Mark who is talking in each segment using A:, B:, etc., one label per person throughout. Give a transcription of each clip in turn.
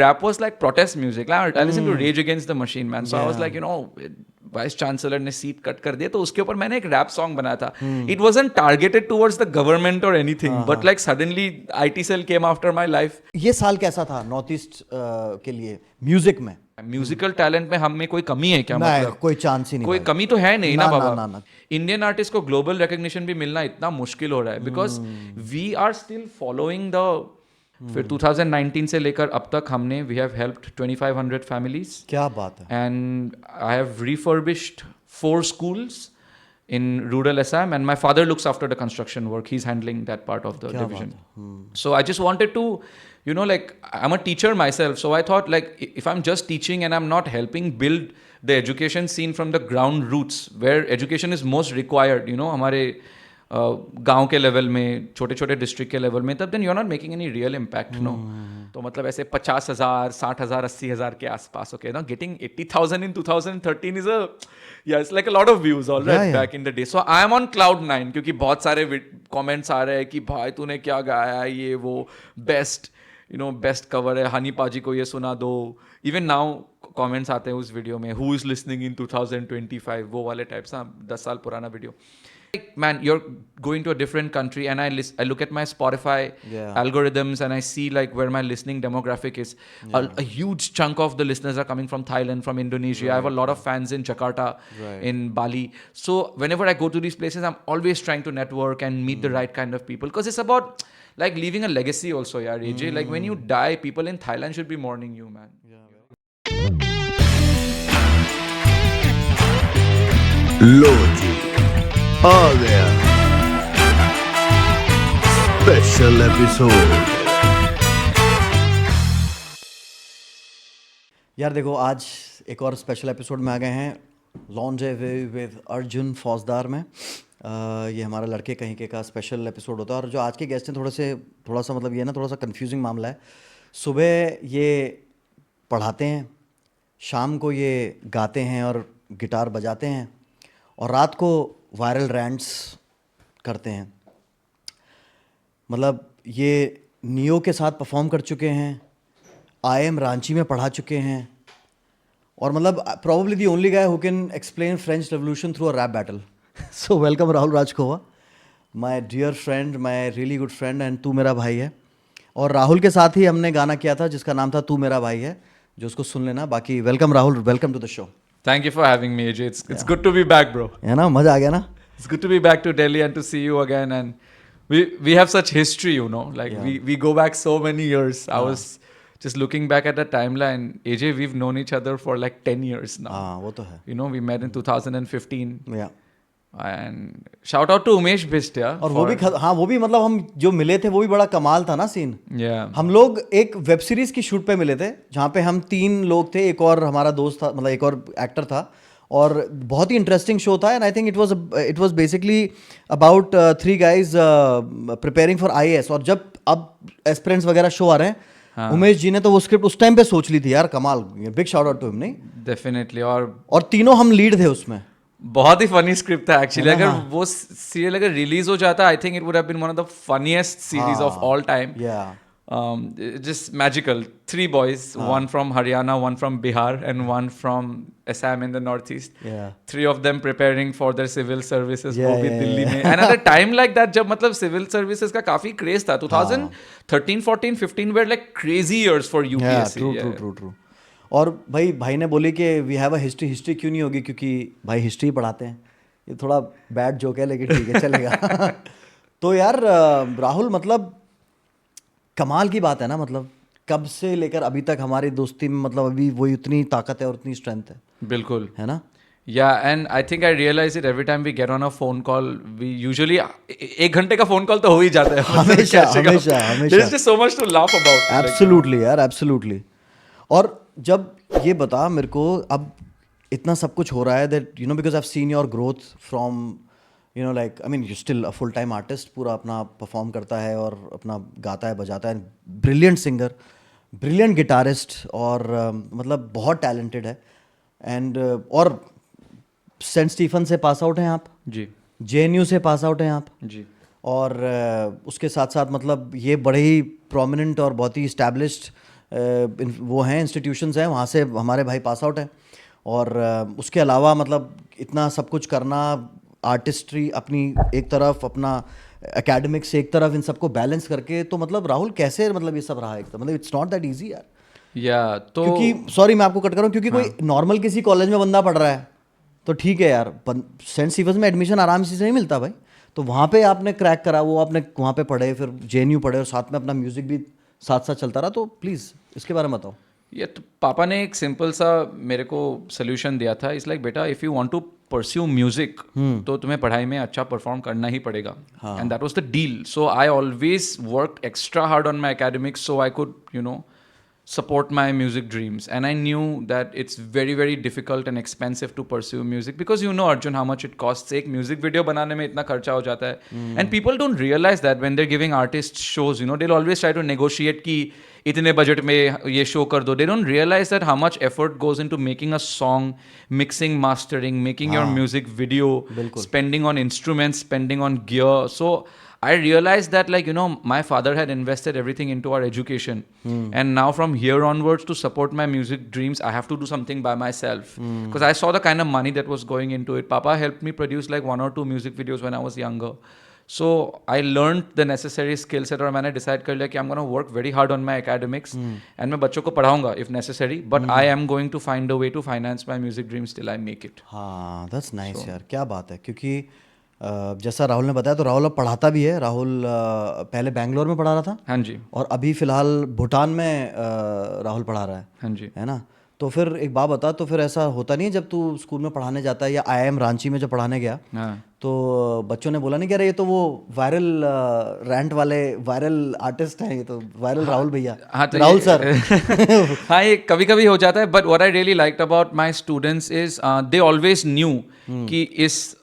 A: Rap was like protest music. I listened to Rage Against the Machine, man. So I was
B: Yeah.
A: like, vice chancellor ने seat cut कर दिया, तो उसके ऊपर मैंने एक रैप सॉन्ग बनाया था. It wasn't targeted towards the government और anything, but like suddenly IT cell came after my life.
B: ये साल कैसा था नॉर्थ ईस्ट के लिए म्यूजिक में?
A: म्यूजिकल टैलेंट में हम में कोई कमी है क्या?
B: नहीं,
A: मतलब
B: कोई चांस ही नहीं
A: कोई
B: भाई।
A: कमी तो है नहीं ना
B: ना,
A: बाबा.
B: ना, ना।
A: इंडियन आर्टिस्ट को ग्लोबल रिकग्निशन भी मिलना इतना मुश्किल हो रहा है, because we are still following the. फिर 2019 से लेकर अब तक हमने वी हैव हेल्प्ड 2500 फैमिलीज.
B: क्या बात है।
A: And I have refurbished 4 schools in rural Assam, and my father looks after the construction work. He's handling that part of the division. So I just wanted to, like, I'm a teacher myself, so I thought, like, if I'm just teaching and I'm not helping build the education scene from the ground roots, where education is most required, हमारे गांव के level में, छोटे छोटे district के level में, तब then you are not making any real impact. No, तो मतलब ऐसे 50,000, 60,000, 80,000 के आसपास. Okay, getting 80,000 in 2013 is it's like a lot of views alright back in the day. So I am on cloud 9, क्योंकि बहुत सारे कमेंट्स आ रहे हैं कि भाई तूने क्या गाया है, ये वो बेस्ट बेस्ट कवर है, हनी पाजी को ये सुना दो. इवन नाउ कमेंट्स आते हैं उस वीडियो में, हु इज लिसनिंग इन 2025, वो वाले टाइप्स. 10 साल पुराना video. Like, man, you're going to a different country, and I look at my Spotify algorithms, and I see like where my listening demographic is. A huge chunk of the listeners are coming from Thailand, from Indonesia. I have a lot of fans in Jakarta, in Bali. So whenever I go to these places, I'm always trying to network and meet the right kind of people, because it's about like leaving a legacy also, yeah, AJ. Like when you die, people in Thailand should be mourning you, man.
C: लो जी, आ गया special episode.
B: यार देखो, आज एक और special episode में आ गए हैं लॉन्जेवे with Arjun फौजदार में. ये हमारा लड़के कहीं के का स्पेशल एपिसोड होता है. और जो आज के गेस्ट हैं थोड़ा सा मतलब ये ना थोड़ा सा कंफ्यूजिंग मामला है. सुबह ये पढ़ाते हैं, शाम को ये गाते हैं और गिटार बजाते हैं, और रात को वायरल रैंट्स करते हैं. मतलब ये नियो के साथ परफॉर्म कर चुके हैं, IIM रांची में पढ़ा चुके हैं, और मतलब probably the only guy who can explain French Revolution through a rap battle. So welcome Rahul Rajkhova, my dear friend, my really good friend, and तू मेरा भाई है. और राहुल के साथ ही हमने गाना किया था जिसका नाम था तू मेरा भाई है, जो उसको सुन लेना. बाकी welcome Rahul, welcome to the show.
A: Thank you for having me, AJ. It's good to be back, bro.
B: है ना, मज़ा आ गया ना?
A: It's good to be back to Delhi and to see you again. And we have such history, like we go back so many years. I was just looking back at the timeline. AJ, we've known each other for like 10 years now.
B: हाँ, वो तो है.
A: We met in 2015.
B: Yeah.
A: And shout out to Umesh Bist, yeah.
B: और वो भी वो भी मतलब हम जो मिले थे वो भी बड़ा कमाल था ना सीन.
A: Yeah.
B: हम लोग एक वेब सीरीज की शूट पे मिले थे, जहाँ पे हम 3 लोग थे, एक और हमारा दोस्त था, मतलब एक और एक्टर था, और बहुत ही इंटरेस्टिंग शो था. And I think it was basically about 3 guys preparing for IAS. और जब अब एस्पिरेंट्स वगैरह शो आ रहे हैं, उमेश जी ने तो वो स्क्रिप्ट उस टाइम पे सोच ली थी. यार कमाल, big shout out to him. नहीं,
A: डेफिनेटली.
B: और तीनों हम लीड थे उसमें.
A: बहुत ही फनी स्क्रिप्ट था एक्चुअली. अगर वो सीरियल अगर रिलीज हो जाता, I think it would have been one of the funniest series of all time. Just magical. 3 boys, one from Haryana, one from Bihar, and one from Assam in the northeast. 3 of them preparing for their civil services. वो भी दिल्ली में. And at a time like that, जब मतलब civil services का काफी craze था, 2013, 14, 15 were like crazy years for UPSC.
B: True. और भाई ने बोली कि वी हैव अ हिस्ट्री क्यों नहीं होगी, क्योंकि भाई हिस्ट्री पढ़ाते हैं. ये थोड़ा बैड जोक है, लेकिन ठीक है, चलेगा. तो यार राहुल, मतलब कमाल की बात है ना. मतलब कब से लेकर अभी तक हमारी दोस्ती में मतलब अभी वही उतनी ताकत है और उतनी स्ट्रेंथ है.
A: बिल्कुल,
B: है ना.
A: Yeah, and I think I realize it every time we get on a phone call. We usually 1 घंटे का फोन कॉल तो हो ही जाता है.
B: हमेशा.
A: There's just so much to laugh about.
B: Absolutely यार, absolutely. और जब ये बता मेरे को, अब इतना सब कुछ हो रहा है that because I've seen your growth from like, I mean, you're still a full time artist, पूरा अपना परफॉर्म करता है और अपना गाता है बजाता है. ब्रिलियंट सिंगर, ब्रिलियंट गिटारिस्ट, और मतलब बहुत टैलेंटेड है. एंड और सेंट स्टीफन से पास आउट हैं आप
A: जी,
B: JNU से पास आउट हैं आप
A: जी,
B: और उसके साथ साथ मतलब ये बड़े ही प्रोमिनेंट और बहुत ही इस्टेब्लिश्ड वो हैं इंस्टीट्यूशंस हैं, वहाँ से हमारे भाई पास आउट हैं। और उसके अलावा मतलब इतना सब कुछ करना, आर्टिस्ट्री अपनी एक तरफ, अपना एकेडमिक्स एक तरफ, इन सबको बैलेंस करके, तो मतलब राहुल कैसे मतलब ये सब रहा एकदम, मतलब इट्स नॉट दैट इजी यार।
A: या तो
B: क्योंकि सॉरी मैं आपको कट कर रहा हूँ, क्योंकि कोई नॉर्मल किसी कॉलेज में बंदा पढ़ रहा है तो ठीक है यार, सेंट स्टीफंस में एडमिशन आराम से नहीं मिलता भाई, तो वहाँ पे आपने क्रैक करा, वो आपने वहाँ पे पढ़े, फिर जेएनयू पढ़े और साथ में अपना म्यूजिक भी साथ साथ चलता रहा, तो प्लीज़ इसके बारे में बताओ।
A: ये तो पापा ने एक सिंपल सा मेरे को सोल्यूशन दिया था। इट्स लाइक बेटा, if you want to pursue music तो तुम्हें पढ़ाई में अच्छा परफॉर्म करना ही पड़ेगा, and that was the deal. So I always work extra hard on my academics so I could support my music dreams. And I knew that it's very very difficult and expensive to pursue music, because Arjun, how much it costs. एक music video बनाने में इतना खर्चा हो जाता है, and people don't realize that when they're giving artists shows, they'll always try to negotiate कि इतने budget में ये show कर दो. They don't realize that how much effort goes into making a song, mixing, mastering, making your music video, spending on instruments, spending on gear. So I realized that my father had invested everything into our education, and now from here onwards, to support my music dreams, I have to do something by myself, because I saw the kind of money that was going into it. Papa helped me produce like 1 or 2 music videos when I was younger. So I learned the necessary skill set, और मैंने decide कर लिया कि I'm going to work very hard on my academics, and मैं बच्चों को पढ़ाऊंगा if necessary, but I am going to find a way to finance my music dreams till I make it.
B: हाँ, that's nice यार, क्या बात है। क्योंकि जैसा राहुल ने बताया, तो राहुल अब पढ़ाता भी है। राहुल पहले बैंगलोर में पढ़ा रहा था,
A: हाँ जी,
B: और अभी फिलहाल भूटान में राहुल पढ़ा रहा है,
A: हाँ जी।
B: है ना। तो फिर एक बात बता, तो फिर ऐसा होता नहीं है जब तू स्कूल में पढ़ाने जाता है, या IIM रांची में जब पढ़ाने गया, तो बच्चों ने बोला नहीं कि अरे ये तो वो वायरल रैंट वाले वायरल आर्टिस्ट हैं, ये तो वायरल राहुल भैया,
A: तो
B: राहुल सर।
A: हाँ, ये कभी कभी हो जाता है, but what I really liked about my students is they always new कि इस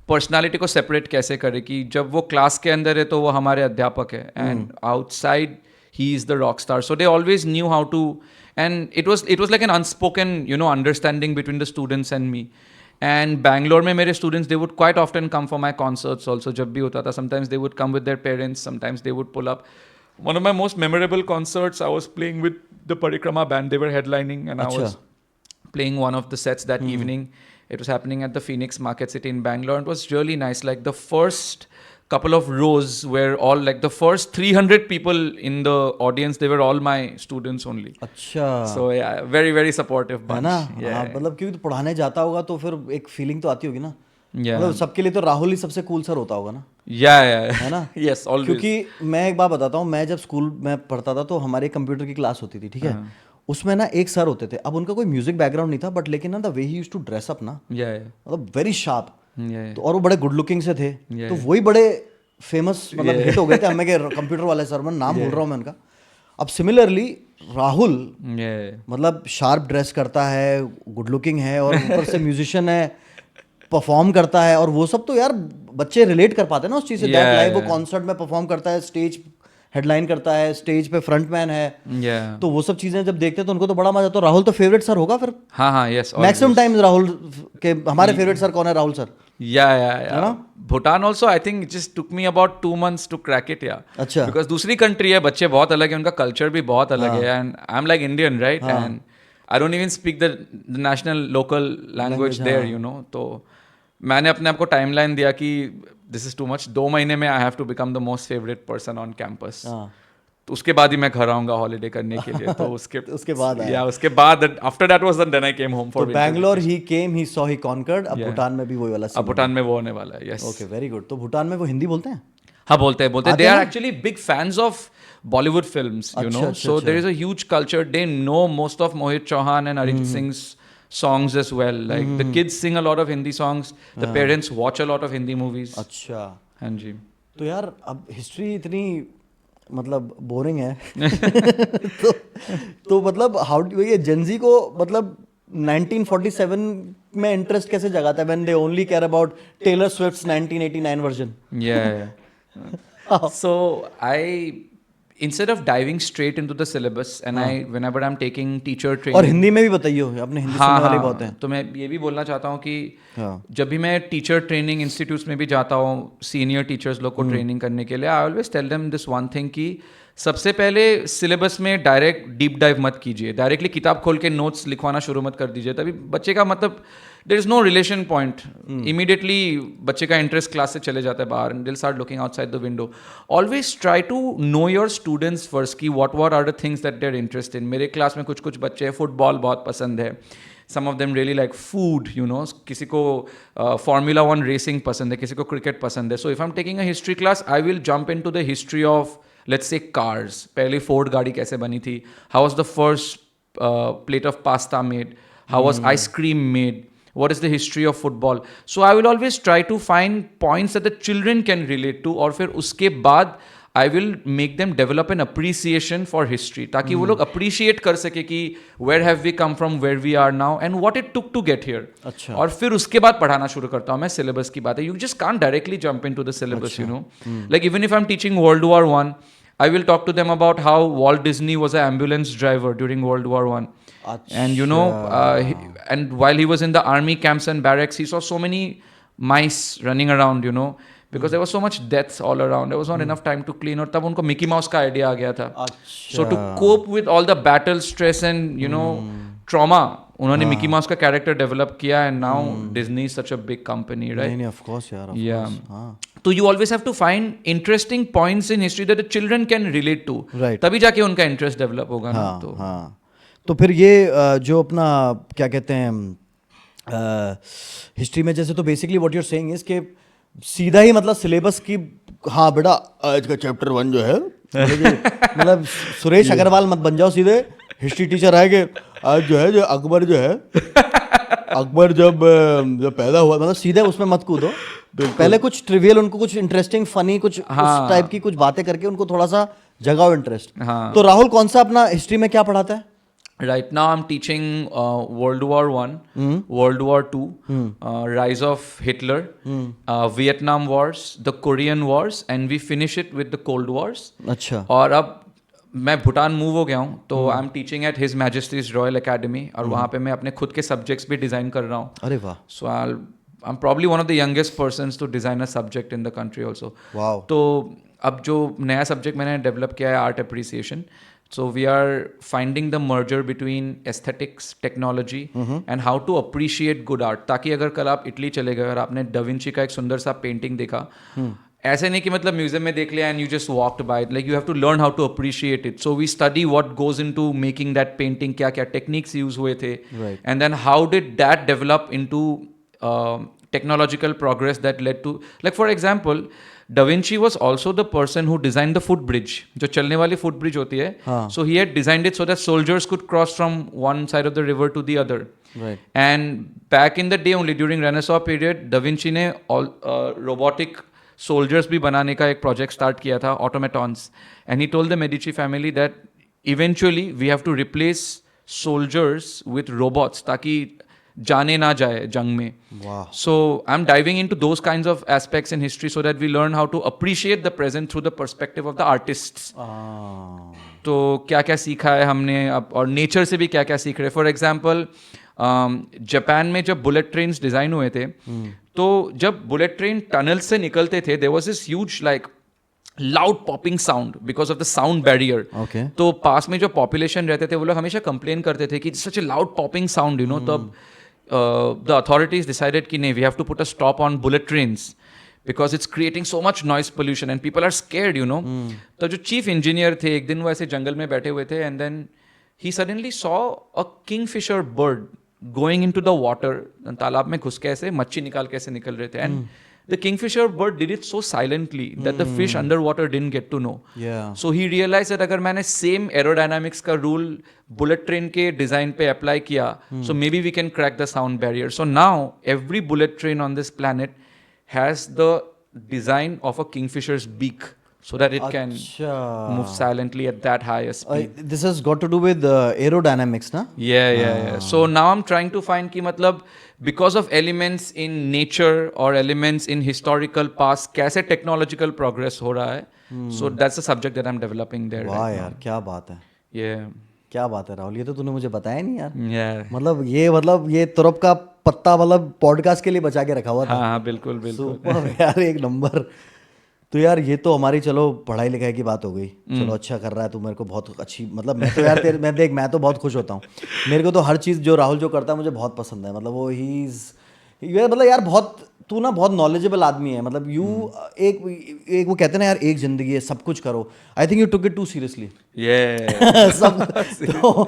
A: पर्सनालिटी को सेपरेट कैसे करें, कि जब वो क्लास के अंदर है तो वो हमारे अध्यापक है, and outside he is the rock star. So they always knew how to, and it was like an unspoken understanding between the students and me. And Bangalore में मेरे students, they would quite often come for my concerts also. जब भी होता था, sometimes they would come with their parents, sometimes they would pull up. One of my most memorable concerts, I was playing with the Parikrama band. They were headlining, and I was playing one of the sets that evening. It was happening at the Phoenix Market City in Bangalore. It was really nice. Like the first couple of rows were all like the first 300 people in the audience. They were all my students only.
B: अच्छा,
A: So yeah, very very supportive bunch.
B: है ना।
A: Yeah.
B: हाँ, मतलब क्योंकि तो पढ़ाने जाता होगा तो फिर एक फीलिंग तो आती होगी ना।
A: Yeah.
B: मतलब सबके लिए तो राहुल ही सबसे कूल सर होता होगा ना।
A: Yeah.
B: है ना।
A: Yes, always.
B: क्योंकि मैं एक बात बताता हूँ, मैं जब स्कूल में पढ़ता था तो हमारे कंप्यूटर की क्लास होती थी, ठीक है। उसमें ना एक सर होते थे, अब उनका कोई म्यूजिक बैकग्राउंड नहीं था, बट लेकिन ना the way he used to dress up ना,
A: Yeah.
B: मतलब वेरी शार्प,
A: Yeah.
B: तो और वो बड़े गुड लुकिंग से थे, तो वही बड़े फेमस मतलब हिट हो गए थे हमें के कंप्यूटर वाले सर। मैं नाम भूल रहा हूँ मैं उनका। अब सिमिलरली राहुल
A: Yeah.
B: मतलब शार्प ड्रेस करता है, गुड लुकिंग है, और ऊपर से म्यूजिशियन है, परफॉर्म करता है, और वो सब तो यार बच्चे रिलेट कर पाते हैं ना उस चीज़ से। दैट लाइव वो कॉन्सर्ट में परफॉर्म करता है, स्टेज हेडलाइन करता है, स्टेज पे फ्रंटमैन है,
A: Yeah.
B: तो वो सब चीज़ें जब देखते हैं तो उनको तो बड़ा मजा। तो राहुल तो फेवरेट सर होगा फिर।
A: हाँ, yes.
B: मैक्सिमम टाइम राहुल के हमारे फेवरेट सर कौन है? Rahul sir.
A: Yeah. Bhutan also, I think it just took me about 2 months to crack it. Yeah.
B: अच्छा।
A: Because दूसरी country है, बच्चे बहुत अलग है, उनका culture भी बहुत अलग है, and I'm like Indian, right? And I don't even speak the national local language there, तो मैंने अपने आप को timeline दिया कि this is too much. 2 महीने में I have to become the most favorite person on campus. तो उसके बाद ही मैं घर आऊंगा हॉलीडे करने के लिए। तो उसके बाद उसके बाद after that was then I came home for
B: Bangalore he came, he saw, he conquered. अब भूटान में भी वही वाला
A: अब भूटान में वो होने वाला है। Yes,
B: okay, very good. तो भूटान में वो हिंदी बोलते हैं?
A: हाँ, बोलते हैं। They are actually big fans of Bollywood films, so there is a huge culture. They know most of Mohit Chauhan and Arijit Singh's songs as well. Like the kids sing a lot of Hindi songs, the parents watch a lot of Hindi movies.
B: अच्छा,
A: हाँ जी।
B: तो यार अब history इतनी मतलब boring है तो मतलब हाउ डू ये जेनजी को मतलब 1947 में इंटरेस्ट कैसे जगाता है when they only care about Taylor Swift's 1989 version?
A: Yeah. So instead of diving straight into the syllabus, and whenever I'm taking teacher training,
B: और हिंदी में भी बताइए, अपने हिंदी सुनने वाले बहुत हैं।
A: तो मैं ये भी बोलना चाहता हूँ कि जब भी मैं टीचर ट्रेनिंग इंस्टीट्यूट्स में भी जाता हूँ, सीनियर टीचर्स लोग को ट्रेनिंग करने के लिए, I always tell them this one thing कि सबसे पहले सिलेबस में डायरेक्ट डीप डाइव मत कीजिए, डायरेक्टली किताब खोल के नोट्स लिखवाना शुरू मत कर दीजिए, तभी बच्चे का मतलब there is no relation point, immediately बच्चे का इंटरेस्ट क्लास से चले जाता है बाहर, and they will start looking outside the window. Always try to know your students first कि what are the things that they are interested in. मेरे class में कुछ बच्चे हैं, फुटबॉल बहुत पसंद है, some of them really like food, you know, किसी को Formula 1 racing पसंद है, किसी को cricket पसंद है. So if I'm taking a history class, I will jump into the history of, let's say, cars. पहले Ford गाड़ी कैसे बनी थी, how was the first plate of pasta made, how was ice cream made, what is the history of football. So I will always try to find points that the children can relate to, और फिर उसके बाद I will make them develop an appreciation for history, ताकि वो लोग appreciate कर सके कि where have we come from, where we are now, and what it took to get here.
B: अच्छा.
A: और फिर उसके बाद पढ़ाना शुरू करता हूँ मैं. syllabus की बात है, you just can't directly jump into the syllabus, you know. Like even if I'm teaching World War I, I will talk to them about how Walt Disney was an ambulance driver during World War I. And you know, and while he was in the army camps and barracks, he saw so many mice running around, you know, because there was so much death all around. There was not enough time to clean. और तब उनको Mickey mouse का idea आ गया था. So to cope with all the battle stress and you know trauma, उन्होंने Mickey mouse का character develop किया, and now Disney is such a big company, right?
B: नहीं, of course यार, of
A: Yeah.
B: course. हाँ.
A: तो you always have to find interesting points in history that the children can relate to.
B: Right.
A: तभी जाके उनका interest develop होगा ना. तो
B: हाँ. तो फिर ये जो अपना क्या कहते हैं हिस्ट्री में, जैसे तो basically what you are saying is कि सीधा ही मतलब सिलेबस की, हाँ बेटा आज का चैप्टर 1 जो है, मतलब सुरेश अग्रवाल मत बन जाओ, सीधे हिस्ट्री टीचर है कि आज जो है, जो अकबर जो है, अकबर जब पैदा हुआ, मतलब सीधे उसमें मत कूदो. पहले कुछ ट्रिवियल, उनको कुछ इंटरेस्टिंग फनी कुछ उस टाइप की कुछ बातें करके उनको थोड़ा सा जगाओ इंटरेस्ट. तो राहुल कौन सा अपना हिस्ट्री में क्या पढ़ाता है?
A: Right now, I'm teaching World War I, World War II, rise of Hitler, Vietnam Wars, the Korean Wars, and we finish it with the Cold Wars.
B: अच्छा.
A: और अब मैं भूटान मूव हो गया हूँ, तो I am teaching at his Majesty's royal academy, और वहाँ पे मैं अपने खुद के सब्जेक्ट्स भी डिज़ाइन कर रहा हूँ.
B: अरे वाह.
A: सो I'm probably one of the youngest persons to design a subject in the country also.
B: Wow.
A: तो अब जो नया सब्जेक्ट मैंने डेवलप किया है, art appreciation. So we are finding the merger between aesthetics, technology, and how to appreciate good art. ताकि अगर कल आप इटली चले गए और आपने डाविंची का एक सुंदर सा पेंटिंग देखा, ऐसे नहीं कि मतलब म्यूजियम में देख लिया and you just walked by it. Like you have to learn how to appreciate it. So we study what goes into making that painting, क्या क्या techniques use हुए थे, and then how did that develop into technological progress that led to, like for example, Da Vinci was also the person who designed the footbridge, जो चलने वाली footbridge होती है. So he had designed it so that soldiers could cross from one side of the river to the other.
B: Right.
A: And back in the day only, during Renaissance period, Da Vinci ने robotic soldiers भी बनाने का एक project start किया था, automatons. And he told the Medici family that eventually we have to replace soldiers with robots ताकि जाने ना जाए जंग में.
B: Wow.
A: So I'm diving into those kinds of aspects in history so that we learn how to appreciate the present through the perspective of the artists. तो क्या क्या सीखा है हमने अब, और नेचर से भी क्या क्या सीख रहे हैं. फॉर एग्जाम्पल जापान में जब बुलेट ट्रेन्स डिज़ाइन हुए थे, तो जब बुलेट ट्रेन टनल से निकलते थे, there was this huge like loud popping sound because of the sound barrier.
B: Okay.
A: तो पास में जो population रहते थे वो लोग हमेशा complain करते थे कि such a loud popping sound, you know. तब the authorities decided कि नहीं, we have to put a stop on bullet trains because it's creating so much noise pollution and people are scared, you know. तो जो chief engineer थे, एक दिन वो ऐसे जंगल में बैठे हुए थे, and then he suddenly saw a kingfisher bird going into the water. तालाब में घुस के ऐसे मच्छी निकाल के ऐसे निकल रहे थे, and the kingfisher bird did it so silently that the fish underwater didn't get to know.
B: Yeah.
A: So he realized that अगर मैंने same aerodynamics का rule bullet train के design पे apply किया, so maybe we can crack the sound barrier. So now every bullet train on this planet has the design of a kingfisher's beak so that it can move silently at that high a speed.
B: This has got to do with aerodynamics, na?
A: Yeah. So now I'm trying to find कि मतलब because of elements in nature or elements in historical past, कैसे technological progress हो रहा है. So that's the subject that I'm developing there.
B: वाह यार, क्या बात है.
A: Yeah.
B: क्या बात है राहुल, ये तो तूने मुझे बताया नहीं यार.
A: Yeah.
B: मतलब ये तुरप का पत्ता मतलब पॉडकास्ट के लिए बचा के रखा हुआ था.
A: हाँ बिल्कुल.
B: सुपर यार, एक नंबर. तो यार ये तो हमारी चलो पढ़ाई लिखाई की बात हो गई, चलो अच्छा कर रहा है तू, मेरे को बहुत अच्छी, मतलब मैं तो यार मैं तो बहुत खुश होता हूँ। मेरे को तो हर चीज़ जो राहुल जो करता है मुझे बहुत पसंद है, मतलब वो मतलब यार बहुत तू ना बहुत नॉलेजेबल आदमी है, मतलब एक वो कहते हैं ना यार एक जिंदगी है, सब कुछ करो। I think you took it too seriously. सब तो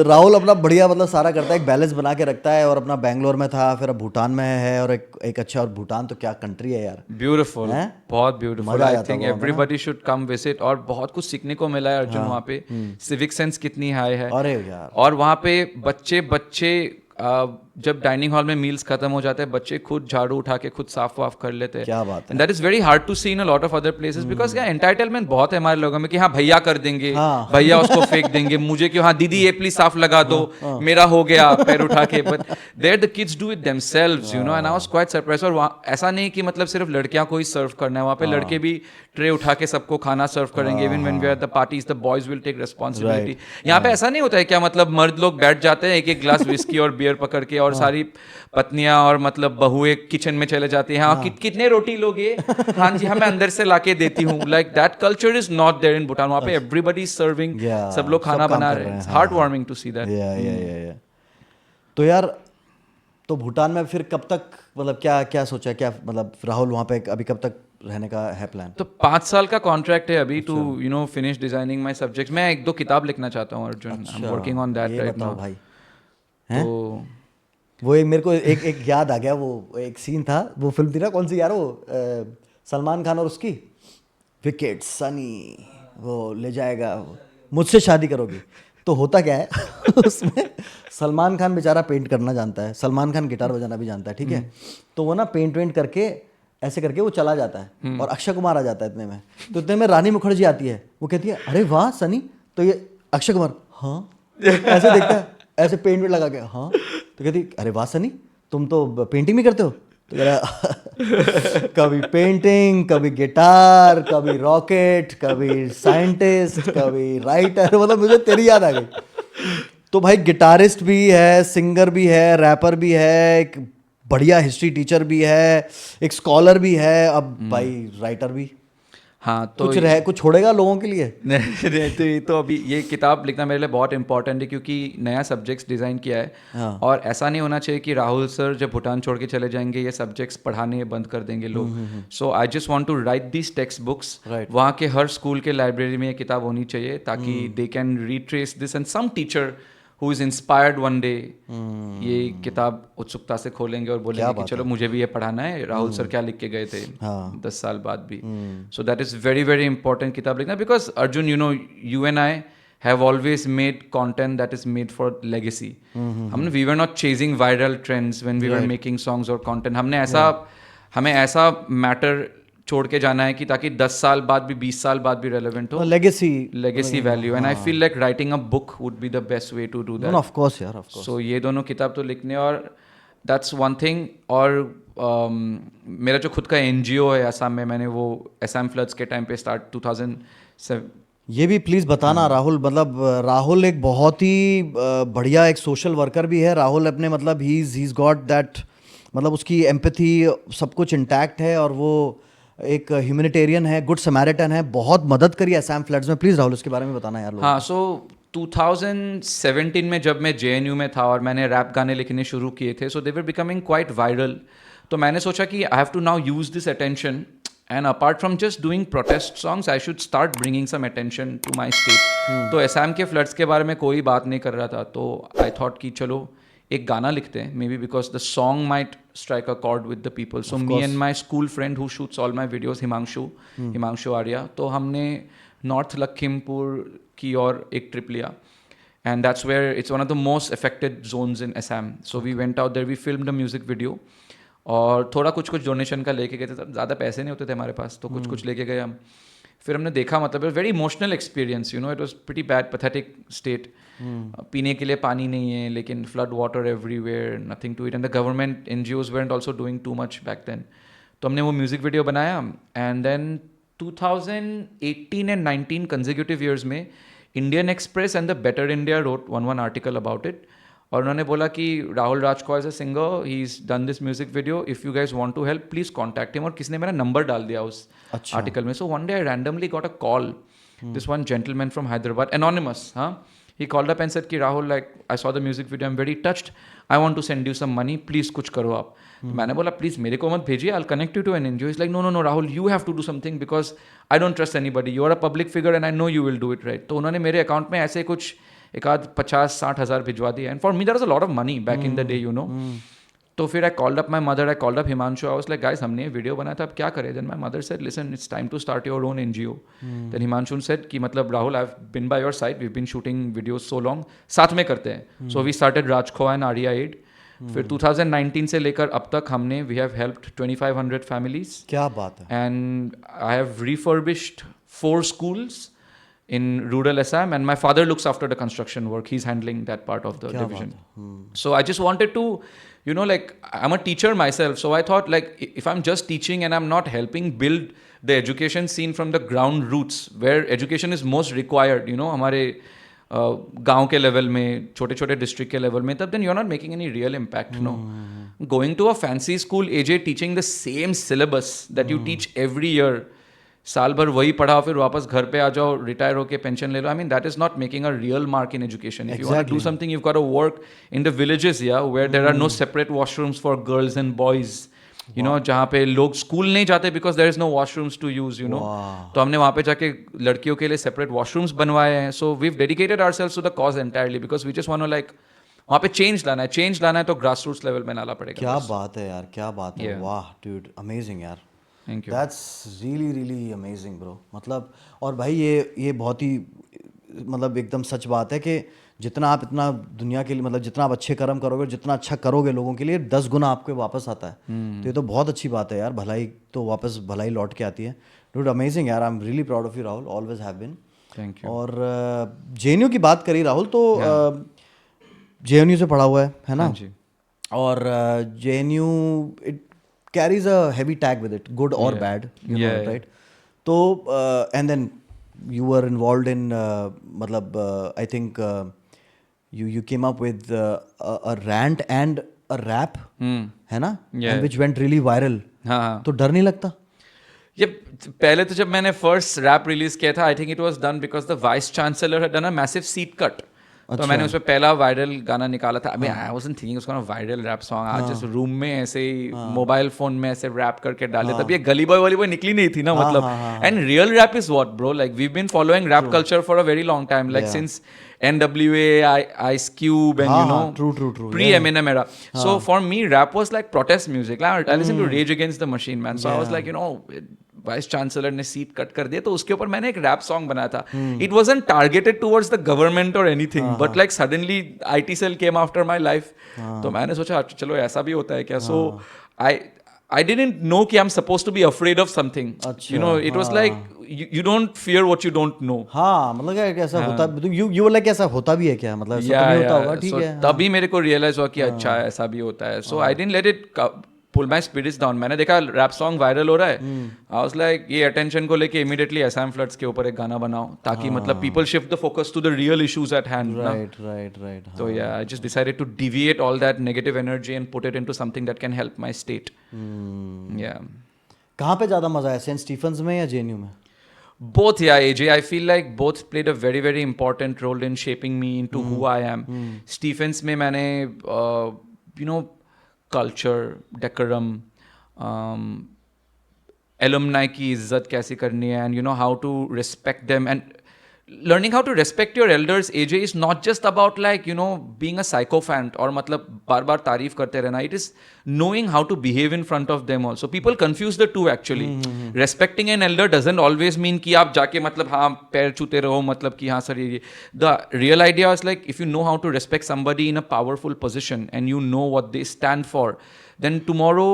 B: राहुल अपना बढ़िया मतलब सारा करता है, एक बैलेंस बना के रखता है, और अपना बैंगलोर में था, फिर अब भूटान में है, और एक अच्छा, और भूटान तो क्या कंट्री है यार,
A: ब्यूटीफुल,
B: हैं?
A: बहुत ब्यूटीफुल।
B: मजा आ
A: आई
B: जाता
A: थिंक
B: वहाँ पे ना।
A: एवरीबॉडी शुड कम विजिट, और बहुत कुछ सीखने को मिला है अर्जुन वहाँ पे। सिविक सेंस कितनी हाई है।
B: अरे यार
A: और वहाँ पे बच्चे जब डाइनिंग हॉल में मील्स खत्म हो जाते हैं, बच्चे खुद झाड़ू उठा के खुद साफ वाफ कर लेते हैं।
B: क्या बात है।
A: That is very hard to see in a lot of other places, because क्या एंटाइटलमेंट बहुत है हमारे लोगों में कि हाँ भैया कर देंगे,
B: हाँ।
A: भैया उसको फेंक देंगे, मुझे क्यों, हाँ दीदी ये प्लीज साफ लगा दो, मेरा हो गया पैर उठा के। But there the kids do it themselves, you know, and I was quite surprise. और वहाँ ऐसा नहीं कि मतलब सिर्फ लड़कियां को ही सर्व करना है, वहाँ पे लड़के भी ट्रे उठा के सबको खाना सर्व करेंगे। Even when we are at the parties the boys will take responsibility. यहाँ पे ऐसा नहीं होता है क्या, मतलब मर्द लोग बैठ जाते हैं एक एक ग्लास विस्की और बियर पकड़ के, और सारी पत्नियां और मतलब बहुएं किचन में चले जाती हैं, हाँ कितने रोटी लोगे, हाँ जी हाँ मैं अंदर से लाके देती हूँ। Like that culture is not there in Bhutan. वहाँ पे एवरीबडी सर्विंग, सब लोग खाना बना रहे हैं। Heart warming to see that.
B: या तो यार, तो भूटान में फिर कब तक, मतलब क्या क्या सोचा है, क्या मतलब राहुल वहाँ पे अभी कब तक रहने का है प्लान?
A: तो 5 साल का कॉन्ट्रैक्ट है अभी, to you know finish designing my subjects. मैं 1-2 किताब लिखना चाहता हूँ Arjun, I am working on that
B: ये
A: राइट
B: बताओ
A: नाउ।
B: भाई,
A: तो
B: वो एक मेरे को एक याद आ गया, वो एक सीन था, वो फिल्म थी ना, कौन सी यार, वो सलमान खान और उसकी विकेट सनी, वो ले जाएगा मुझसे शादी करोगी। तो होता क्या है उसमें सलमान खान बेचारा पेंट करना जानता है, सलमान खान गिटार बजाना भी जानता है, ठीक है। तो वो ना पेंट वेंट करके ऐसे करके वो चला जाता है, और अक्षय कुमार आ जाता है इतने में। तो इतने में रानी मुखर्जी आती है, वो कहती है अरे वाह सनी। तो ये अक्षय कुमार हाँ ऐसे देखता है, ऐसे पेंट वेंट लगा के हाँ। तो कहती अरे वाह सनी, तुम तो पेंटिंग भी करते हो। तो कह रहा कभी पेंटिंग, कभी गिटार, कभी रॉकेट, कभी साइंटिस्ट, कभी राइटर, मतलब मुझे तेरी याद आ गई। तो भाई गिटारिस्ट भी है, सिंगर भी है, रैपर भी है, एक बढ़िया हिस्ट्री टीचर भी है, एक स्कॉलर भी है, अब भाई राइटर भी।
A: हाँ, तो
B: कुछ छोड़ेगा लोगों के लिए?
A: नहीं तो ये तो अभी ये किताब लिखना मेरे लिए बहुत इंपॉर्टेंट है, क्योंकि नया सब्जेक्ट्स डिज़ाइन किया है।
B: हाँ।
A: और ऐसा नहीं होना चाहिए कि राहुल सर जब भूटान छोड़ के चले जाएंगे ये सब्जेक्ट्स पढ़ाने बंद कर देंगे लोग। So I just want to write these text books. वहाँ के हर स्कूल के लाइब्रेरी में ये किताब होनी चाहिए, ताकि they can retrace this, and some teacher who is inspired one day ये किताब उत्सुकता से खोलेंगे और बोलेंगे कि चलो मुझे भी ये पढ़ाना है, राहुल सर क्या लिख के गए थे 10 साल बाद भी। So that is very very important किताब लिखना, because Arjun you know you and I have always made content that is made for legacy. We were not chasing viral trends when we were making songs or content. हमें ऐसा matter छोड़ के जाना है कि ताकि 10 साल बाद भी 20 साल बाद भी relevant हो. Legacy value. And I feel like writing a book would be the best way to do that.
B: No, of course यार, of course.
A: So ये दोनों किताब तो लिखने, और that's one thing. और मेरा जो खुद का NGO है असम में, मैंने वो असम फ्लड्स के टाइम पे स्टार्ट 2007
B: ये भी प्लीज़ बताना राहुल, मतलब राहुल एक बहुत ही बढ़िया एक सोशल वर्कर भी है। राहुल अपने मतलब ही इज़ गॉट दैट, मतलब उसकी एम्पैथी सब कुछ इंटैक्ट है, और वो एक ह्यूमैनिटेरियन है, गुड समैरिटन है, बहुत मदद करी असम फ्लड्स में। प्लीज़ राहुल उसके बारे में बताना यार लोग।
A: हाँ, सो 2017 में जब मैं JNU में था और मैंने रैप गाने लिखने शुरू किए थे, so they were becoming quite viral. तो मैंने सोचा कि I have to now use this attention, and apart from just doing protest songs, I should start bringing some attention to my state. तो असम के फ्लड्स के बारे में कोई बात नहीं कर रहा था, तो I thought कि चलो एक गाना लिखते हैं, maybe because the song might strike a chord with the people. So me and my school friend who shoots all my videos, Himanshu Arya, तो हमने नॉर्थ लखीमपुर की और एक ट्रिप लिया, and that's where it's one of the most affected zones in Assam. So we went out there, we filmed a music video, और थोड़ा कुछ donation का लेके गए थे, ज़्यादा पैसे नहीं होते थे हमारे पास, तो कुछ लेके गए हम। फिर हमने देखा, मतलब very emotional experience, you know, it was pretty bad, pathetic state. पीने के लिए पानी नहीं है, लेकिन flood water everywhere, nothing to it, and the government NGOs weren't also doing too much back then. तो हमने वो म्यूज़िक वीडियो बनाया, and then 2018 and 19 consecutive years में Indian Express and the Better India wrote one article about it. और उन्होंने बोला कि Rahul Rajkaur is a singer, he is done this music video, if you guys want to help please contact him. और किसी ने मेरा number डाल दिया उस आर्टिकल में. So one day I randomly got a call. This one gentleman from Hyderabad, anonymous, he called up and said कि Rahul, like I saw the music video, I'm very touched, I want to send you some money, please कुछ करो आप. तो मैंने बोला please मेरे को मत भेजिए, I'll connect you to an NGO. He's like no Rahul, you have to do something because I don't trust anybody, you are a public figure and I know you will do it right. तो उन्होंने मेरे account में ऐसे कुछ एक आध 50-60 हज़ार भिजवा दिया. And for me that was a lot of money back in the day, you know. तो फिर I called up my mother, I called up Himanshu, I was like guys हमने ये वीडियो बनाया था, अब क्या करें. Then my mother said listen, it's time to start your own NGO. देन हिमांशु सेड कि मतलब Rahul, I have been by your side, we have been shooting videos so long, साथ में करते हैं. So we started Rajkhowa and Arya ed. फिर 2019 से लेकर अब तक हमने वी हैव हेल्प्ड 2500 फैमिलीज.
B: क्या बात है.
A: And I have refurbished 4 schools in rural Assam, and my father looks after the construction work. He's handling that part of the division. So I just wanted to, you know, like I'm a teacher myself, so I thought like if I'm just teaching and I'm not helping build the education scene from the ground roots where education is most required, you know, हमारे गांव के level में, छोटे छोटे district के level में, तब then you're not making any real impact. No, going to a fancy school, AJ, teaching the same syllabus that you teach every year, साल भर वही पढ़ाओ, फिर वापस घर पे आ जाओ, रिटायर होके पेंशन ले लो. I mean that is not making a real mark in education. If you want to do something, you got to work in the villages, या where there are no separate washrooms for girls and boys, you know, जहाँ पे लोग school नहीं जाते because there is no washrooms to use, you know. तो हमने वहाँ पे जाके लड़कियों के लिए सेपरेट वॉशरूम्स बनवाए हैं. So we have dedicated ourselves to the cause entirely because we just want to like वहाँ पे चेंज लाना है तो ग्रास रूट्स लेवल में लाना पड़ेगा.
B: क्या बात है यार, क्या बात है. वाह डूड, अमेजिंग यार.
A: Thank you.
B: That's really amazing bro. मतलब और भाई ये बहुत ही मतलब एकदम सच बात है कि जितना आप इतना दुनिया के लिए मतलब जितना आप अच्छे कर्म करोगे, जितना अच्छा करोगे लोगों के लिए, 10 गुना आपके वापस आता है. तो ये तो बहुत अच्छी बात है यार. भलाई तो वापस भलाई लौट के आती है. डूड अमेजिंग यार. I am really proud of you Rahul, always have been.
A: Thank you.
B: और JNU की बात करी राहुल, तो JNU से पढ़ा हुआ है ना. और JNU it carries a heavy tag with it, good or bad, you know, right? So and then you were involved in I think you came up with a rant and a rap, है ना, and which went really viral.
A: हाँ.
B: तो डर नहीं लगता?
A: ये पहले तो जब मैंने फर्स्ट रैप रिलीज किया था, आई think it was done because the vice chancellor had done a massive seat cut. तो मैंने उसमें पहला वायरल गाना निकाला था. आई वाजंट थिंकिंग उसका वायरल रैप सॉन्ग. आज जस्ट रूम में ऐसे ही मोबाइल फोन में ऐसे रैप करके डाले. तब ये गली बॉय वाली बॉय निकली नहीं थी ना, मतलब. And real rap is what bro, like we been following rap culture for a very long time, like since NWA, Ice Cube, and you know,
B: true,
A: pre-Eminem era. So for me, rap was like protest music. I listened to Rage Against the Machine, man. So I was like, you know, vice chancellor ने seat cut कर दिया, तो उसके ऊपर मैंने एक rap song बनाया था. It wasn't targeted towards the government और anything, but like suddenly IT cell came after my life. तो मैंने सोचा चलो ऐसा भी होता है क्या. सो I didn't know कि I'm supposed to be afraid of something. You know, it was like you don't fear what you don't know.
B: हाँ, मतलब ऐसा होता, you were like ऐसा होता भी है क्या, मतलब ऐसा तो नहीं होता होगा. ठीक है.
A: तभी मेरे को रियलाइज हुआ कि अच्छा ऐसा भी होता है. So I didn't let it pull my spirits down. मैंने देखा रैप सॉन्ग वायरल हो रहा है, I was like ये अटेंशन को लेके इमीडिएटली असम फ्लड्स के ऊपर एक गाना बनाओ, ताकि मतलब people shift the focus to the real issues at hand.
B: Right.
A: So yeah, I just decided to deviate all that negative energy and put it into something that can help my state. Yeah.
B: कहाँ पे ज़्यादा मजा है, Saint Stephen's में या JNU में?
A: Both, yeah, AJ. I feel like both played a very, very important role in shaping me into who I am. Stephens में मैंने, you know, culture, decorum, alumni की इज्जत कैसे करनी है, and you know how to respect them, and learning how to respect your elders, AJ, is not just about like, you know, being a sycophant और मतलब बार बार तारीफ करते रहना. It is knowing how to behave in front of them also. People confuse the two actually. Respecting an elder doesn't always mean कि आप जाके मतलब हाँ पैर छूते रहो, मतलब कि हाँ सर ये. The real idea is like if you know how to respect somebody in a powerful position and you know what they stand for, then tomorrow,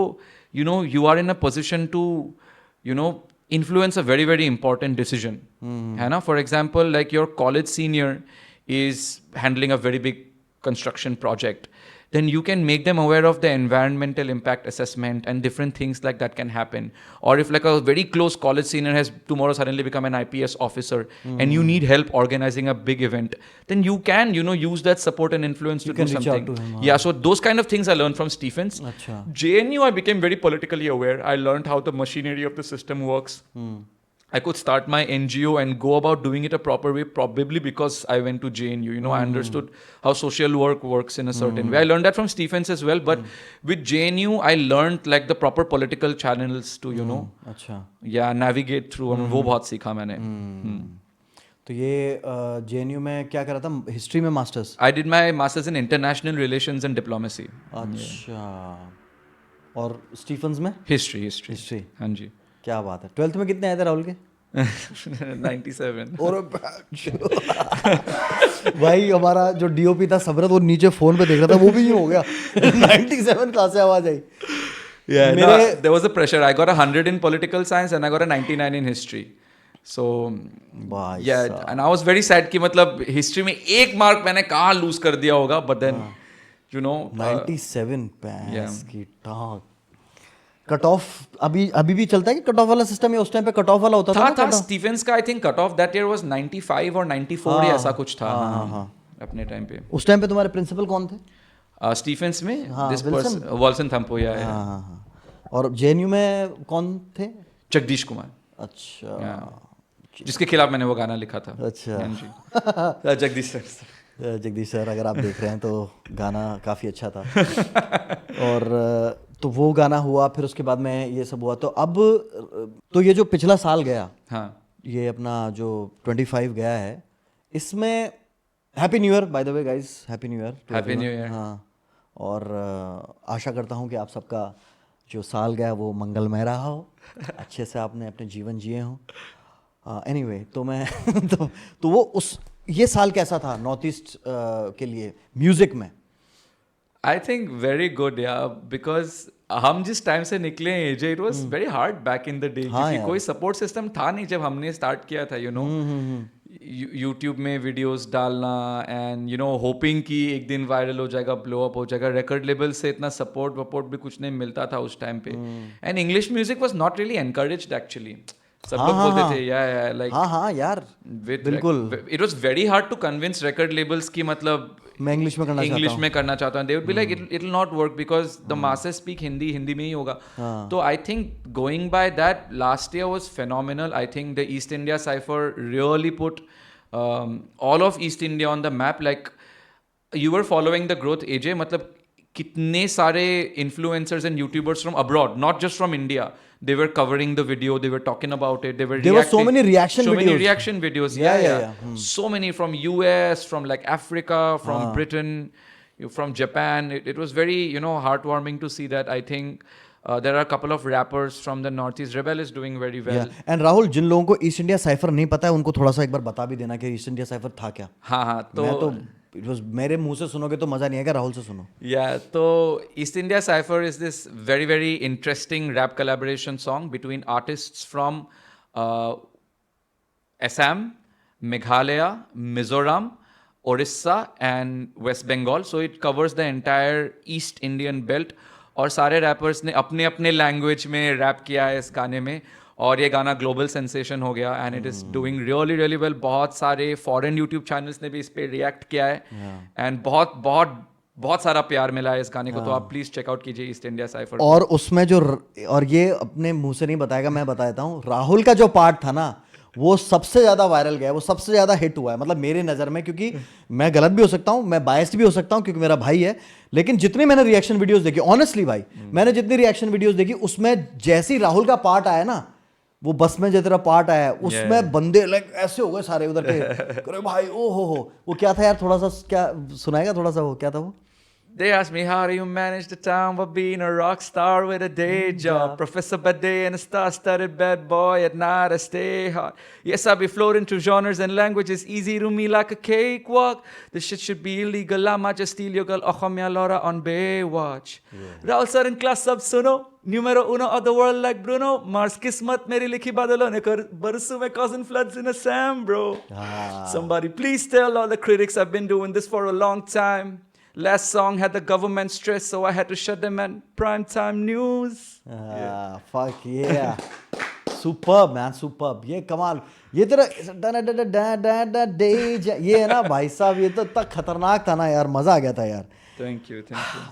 A: you know, you are in a position to, you know, influence a very, very important decision. है ना? For example, like your college senior is handling a very big construction project, then you can make them aware of the environmental impact assessment and different things like that can happen. Or if like a very close college senior has tomorrow suddenly become an IPS officer and you need help organizing a big event, then you can, use that support and influence to do
B: can reach out
A: something.
B: to him,
A: Yeah, so those kind of things I learned from Stephens.
B: Achha.
A: JNU, I became very politically aware. I learned how the machinery of the system works. I could start my NGO and go about doing it a proper way, probably because I went to JNU. I understood how social work works in a certain way. I learned that from Stephens as well. But with JNU, I learned like the proper political channels to,
B: अच्छा.
A: navigate through. And वो बहुत सीखा मैंने.
B: तो ये JNU में क्या करा था? हिस्ट्री में masters?
A: I did my masters in international relations and diplomacy.
B: अच्छा. और स्टीफन्स में?
A: History.
B: हिस्ट्री.
A: हाँ जी.
B: क्या बात है. 12th में कितने आए थे राहुल के?
A: 97.
B: और भाई हमारा जो DOP था सबरत, वो नीचे फोन पे देख रहा था, वो भी नहीं हो गया. 97 कहाँ से आवाज आई?
A: Yeah, there was a pressure. I got 100 in political science and I got a 99 in history. So yeah, and I was very sad कि मतलब history में एक मार्क मैंने कहाँ लूज कर दिया होगा, but then
B: 97 पैंस की टांग. कट ऑफ अभी भी चलता है कि कट ऑफ वाला सिस्टम है? उस टाइम पे कट ऑफ वाला होता था.
A: स्टीफेंस का I think cut off that year was 95 और 94 या ऐसा कुछ था. अपने टाइम पे.
B: उस टाइम पे तुम्हारे प्रिंसिपल कौन थे?
A: स्टीफेंस में दिस पर्सन वॉल्सन थम्पो. या
B: और JNU में कौन थे?
A: जगदीश कुमार.
B: अच्छा.
A: जिसके खिलाफ मैंने वो गाना लिखा था.
B: अच्छा. जगदीश सर अगर आप देख रहे हैं तो गाना काफ़ी अच्छा था. और तो वो गाना हुआ, फिर उसके बाद में ये सब हुआ. तो अब तो ये जो पिछला साल गया, ये अपना जो 25 गया है, इसमें happy new year by the way guys. Happy new year.
A: Happy new year.
B: हाँ. और आशा करता हूँ कि आप सबका जो साल गया वो मंगलमय रहा हो, अच्छे से आपने अपने जीवन जिए हों. एनीवे तो मैं तो वो ये साल कैसा था नॉर्थ ईस्ट के लिए म्यूजिक में?
A: आई थिंक वेरी गुड यार, बिकॉज हम जिस टाइम से निकले AJ, it was very hard back in the day, क्योंकि कोई सपोर्ट सिस्टम था नहीं जब हमने स्टार्ट किया था. यूट्यूब में वीडियोस डालना एंड होपिंग कि एक दिन वायरल हो जाएगा, ब्लो अप हो जाएगा. रिकॉर्ड लेवल से इतना सपोर्ट भी कुछ नहीं मिलता था उस टाइम पे. And English music was not really encouraged actually. सब लोग बोलते थे लाइक
B: हाँ यार बिल्कुल.
A: It was very hard to convince record labels की मतलब
B: मैं इंग्लिश में करना चाहता हूँ.
A: They would be like it will not work because the masses speak Hindi में ही होगा. तो I think going by that last year was phenomenal. I think the East India Cypher really put all of East India on the map. Like you were following the growth AJ, मतलब कितने सारे influencers and YouTubers from abroad, not just from India, they were covering the video, they were talking about it, there
B: were so many reaction
A: videos. So many from US, from like Africa, from Britain, from Japan. It was very heartwarming to see that. I think there are a couple of rappers from the Northeast. Rebel is doing very well.
B: And Rahul, जिन लोगों को east India cipher नहीं पता है उनको थोड़ा सा एक बार बता भी देना कि ईस्ट इंडिया साइफर था क्या.
A: हाँ तो
B: मेरे मुंह से सुनोगे तो मजा नहीं आएगा, राहुल से सुनो.
A: तो East India Cypher is this very very interesting rap collaboration song between artists from Assam, Meghalaya, Mizoram, Odisha and West Bengal. So it covers the entire east Indian belt. और सारे रैपर्स ने अपने अपने लैंग्वेज में रैप किया है इस गाने में, और ये गाना ग्लोबल सेंसेशन हो गया and it is doing really really well. बहुत सारे फॉरेन यूट्यूब चैनल्स ने भी इस पे रिएक्ट किया है एंड बहुत बहुत बहुत सारा प्यार मिला है इस गाने को. तो आप प्लीज चेकआउट कीजिए ईस्ट इंडिया साइफर.
B: और उसमें और ये अपने मुंह से नहीं बताएगा, मैं बता देता हूँ, राहुल का जो पार्ट था ना वो सबसे ज्यादा वायरल गया, वो सबसे ज्यादा हिट हुआ है मतलब मेरे नजर में. क्योंकि मैं गलत भी हो सकता हूँ, मैं बायस्ड भी हो सकता हूँ क्योंकि मेरा भाई है, लेकिन जितनी मैंने रिएक्शन वीडियोस देखी, ऑनेस्टली भाई मैंने जितनी रिएक्शन वीडियोस देखी उसमें जैसी राहुल का पार्ट आया ना, वो बस में जो तेरा पार्ट आया उसमें बंदे लाइक ऐसे हो गए सारे उधर के. अरे भाई ओ हो वो क्या था यार, थोड़ा सा क्या सुनाएगा, थोड़ा सा वो क्या था वो?
A: They asked me, how do you manage the town while being a rock star with a day job? Professor Bade and a star-studded bad boy at night I stay hot. Yes, I be floating through genres and languages, easy to me like a cakewalk. This shit should be illegal, I might just steal your girl Ochomia Laura on Baywatch. Raul sir in class sab suno, numero uno of the world like Bruno. Mars kismat meri likhi badalon ne kar barsu mein causing floods in Assam, bro. Somebody please tell all the critics I've been doing this for a long time. last song had the government stress, so I had to shut them at prime time news.
B: Fuck yeah. Superb man, superb. ये कमाल, ये तेरा ये है ना भाई साहब, ये तो इतना खतरनाक था ना यार, मजा आ गया था यार.
A: Thank you.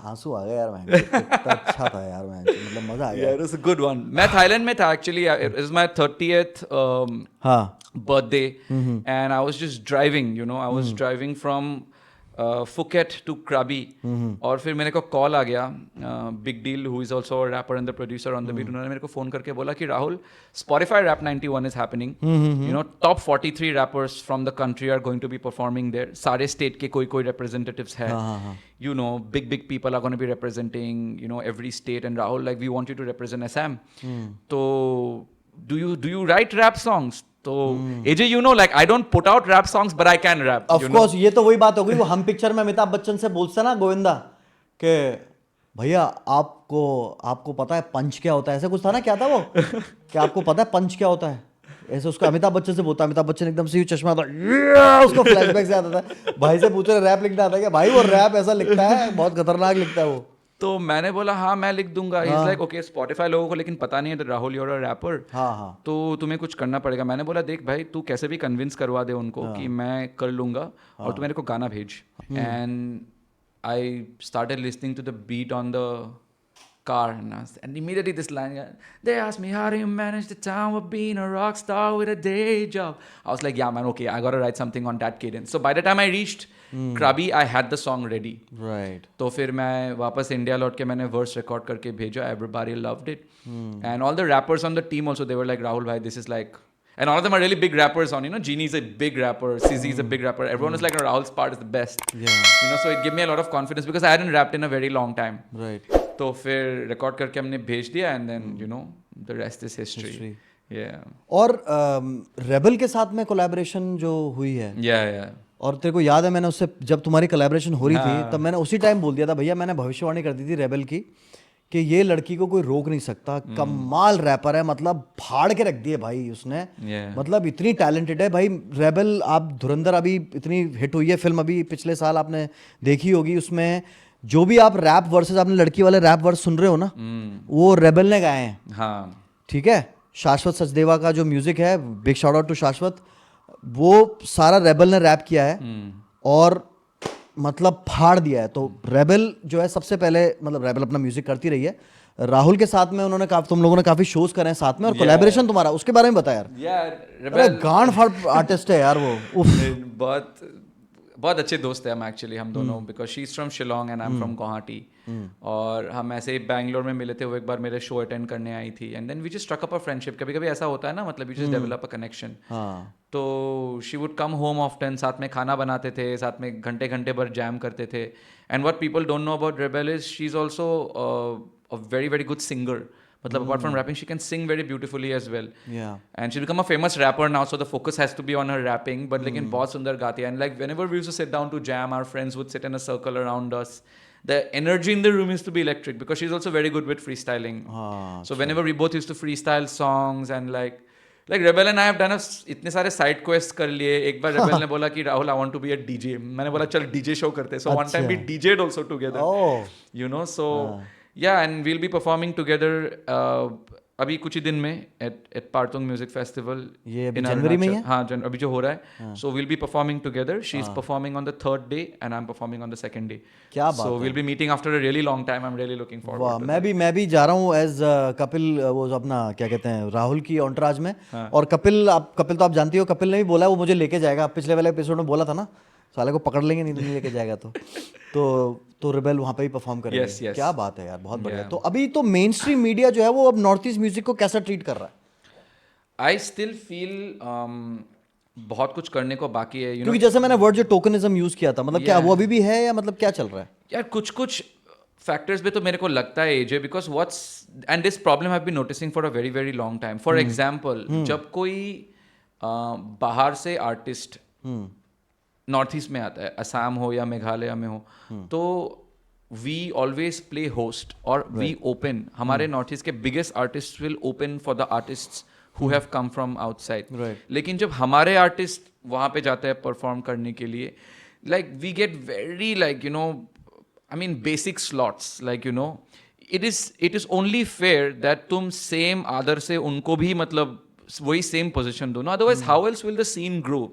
B: आंसू आ गए यार मैं, कितना अच्छा था यार मैं, मतलब मजा आ गया.
A: Yeah, it was a good one. मैं थाईलैंड में था actually. It was my 30th
B: हाँ.
A: birthday, and I was just driving. I was driving from Phuket to Krabi, और फिर मेरे को कॉल आ गया. Big deal, who is also a rapper and the producer on the beat, उन्होंने मेरे को phone करके बोला कि Rahul, Spotify Rap 91 is happening. Top 43 rappers from the country are going to be performing there. सारे स्टेट के कोई representatives है. Big people are going to be representing every state, and Rahul, like, we want you to represent Assam. So do you write rap songs? तो AJ, like, I don't put out rap songs, but I can rap.
B: Of course, ये तो वही बात हो गई, वो हम picture में अमिताभ बच्चन से बोलता ना गोविंदा कि भैया आपको पता है पंच क्या होता है, ऐसा कुछ था ना, क्या था वो कि आपको पता है पंच क्या होता है, ऐसे उसको अमिताभ बच्चन से बोलता. अमिताभ बच्चन एकदम से चश्मा था, उसको फ्लैशबैक से आता था. भाई से पूछ रहे रैप लिखना आता है क्या? भाई वो रैप ऐसा लिखता है, बहुत खतरनाक लिखता है वो.
A: तो मैंने बोला हाँ मैं लिख दूंगा. He's like, okay, Spotify लोगों को लेकिन पता नहीं है राहुल you're a rapper.
B: हाँ.
A: तो तुम्हें कुछ करना पड़ेगा. मैंने बोला देख भाई, तू कैसे भी कन्विंस करवा दे उनको कि मैं कर लूंगा, और तू मेरे को गाना भेज. And I started listening to the beat on the car, and immediately this line, they asked me how do you manage the town with being a rock star with a day job. I was like, yeah man, okay, I gotta write something on that cadence. So by the time I reached Krabi, I had the song ready.
B: Right.
A: तो फिर मैं वापस India लौट के मैंने verse record करके भेजा. Everybody loved it. And all the rappers on the team also, they were like, Rahul bhai, this is like, and all of them are really big rappers on, Genie is a big rapper, Sizzy is a big rapper. Everyone was like, no, Rahul's part is the best.
B: Yeah.
A: So it gave me a lot of confidence because I hadn't rapped in a very long time.
B: Right.
A: तो फिर record करके हमने भेज दिया, and then the rest is history.
B: और Rebel के साथ में कोलैबोरेशन जो हुई है, और तेरे को याद है मैंने उससे जब तुम्हारी कोलैबोरेशन हो रही थी, तब मैंने उसी टाइम बोल दिया था भैया, मैंने भविष्यवाणी कर दी थी रेबल की कि ये लड़की को कोई रोक नहीं सकता, कमाल रैपर है, मतलब फाड़ के रख दिए भाई उसने. मतलब इतनी टैलेंटेड है भाई. रेबल, आप धुरंधर अभी इतनी हिट हुई है फिल्म, अभी पिछले साल आपने देखी होगी, उसमें जो भी आप रैप वर्सेस, आपने लड़की वाले रैप वर्स सुन रहे हो ना, वो रेबल ने गाए हैं.
A: हाँ.
B: ठीक है. शाश्वत सचदेवा का जो म्यूजिक है, बिग शाउट आउट टू शाश्वत, वो सारा रेबल ने रैप किया है और मतलब फाड़ दिया है. तो रेबल जो है सबसे पहले, मतलब रेबल अपना म्यूजिक करती रही है, राहुल के साथ में उन्होंने तुम लोगों ने काफी शोज करे हैं साथ में, और कोलैबोरेशन तुम्हारा, उसके बारे में बता यार. गांड फाड़ आर्टिस्ट है यार वो.
A: बहुत अच्छे दोस्त हैं हम एक्चुअली, हम दोनों, because she is from Shillong and I am from Guwahati. और हम ऐसे ही बैंगलोर में मिले थे, वो एक बार मेरे शो अटेंड करने आई थी, and then we just struck up a friendship. कभी कभी ऐसा होता है ना, मतलब you just develop a connection. तो she would come home often, साथ में खाना बनाते थे, साथ में घंटे घंटे भर जैम करते थे. And what people don't know about rebel is she is also a very very good singer. मतलब apart from rapping, she can sing very beautifully as well.
B: Yeah.
A: And she's become a famous rapper now, so the focus has to be on her rapping. But लेकिन बहुत सुंदर गाती है. And like whenever we used to sit down to jam, our friends would sit in a circle around us. The energy in the room used to be electric because she's also very good with freestyling. So whenever we both used to freestyle songs, and like Rebel and I have done इतने सारे side quests कर लिए. एक बार Rebel ने बोला कि Rahul, I want to be a DJ. मैंने बोला चल DJ show करते. So one time we DJ'd also together. So yeah, and we'll be performing together अभी कुछ ही दिन में at Partung Music Festival.
B: ये अभी जनवरी में है?
A: हाँ, अभी जो हो रहा है. So we'll be performing together. She's performing on the 3rd day and I'm performing on the 2nd day.
B: क्या बात है.
A: So we'll be meeting after a really long time. I'm really looking forward.
B: वाह, मैं भी जा रहा हूँ as Kapil, वो अपना क्या कहते हैं, राहुल की एंटोराज में. और कपिल तो आप जानती हो, कपिल ने भी बोला वो मुझे लेके जाएगा. पिछले वाले एपिसोड में बोला था ना, साले को पकड़ लेंगे नहीं लेके जाएगा. तो रेबल वहाँ पे ही परफॉर्म करेंगे.
A: yes.
B: क्या बात है यार, बहुत बढ़िया. तो अभी तो मेन स्ट्रीम मीडिया जो है वो अब नॉर्थ ईस्ट म्यूजिक को कैसा ट्रीट कर रहा है?
A: आई स्टिल फील बहुत कुछ करने को बाकी है,
B: क्योंकि जैसे मैंने वर्ड जो टोकनिज्म यूज किया था, मतलब क्या वो अभी भी है, या मतलब क्या चल रहा है
A: यार? कुछ फैक्टर्स पे तो मेरे को लगता है AJ, because what's and this problem have been noticing for a very very long time. For example, जब कोई बाहर से आर्टिस्ट नॉर्थ ईस्ट में आता है, असम हो या मेघालय में हो, तो वी ऑलवेज प्ले होस्ट और वी ओपन. हमारे नॉर्थ ईस्ट के biggest artist will open for the artists who have come from outside. लेकिन जब हमारे आर्टिस्ट वहाँ पे जाते हैं परफॉर्म करने के लिए, like we get very I mean, basic slots, like, you know, it is only fair that तुम same आदर से उनको भी मतलब वही same position दो ना. Otherwise, how else will the scene grow?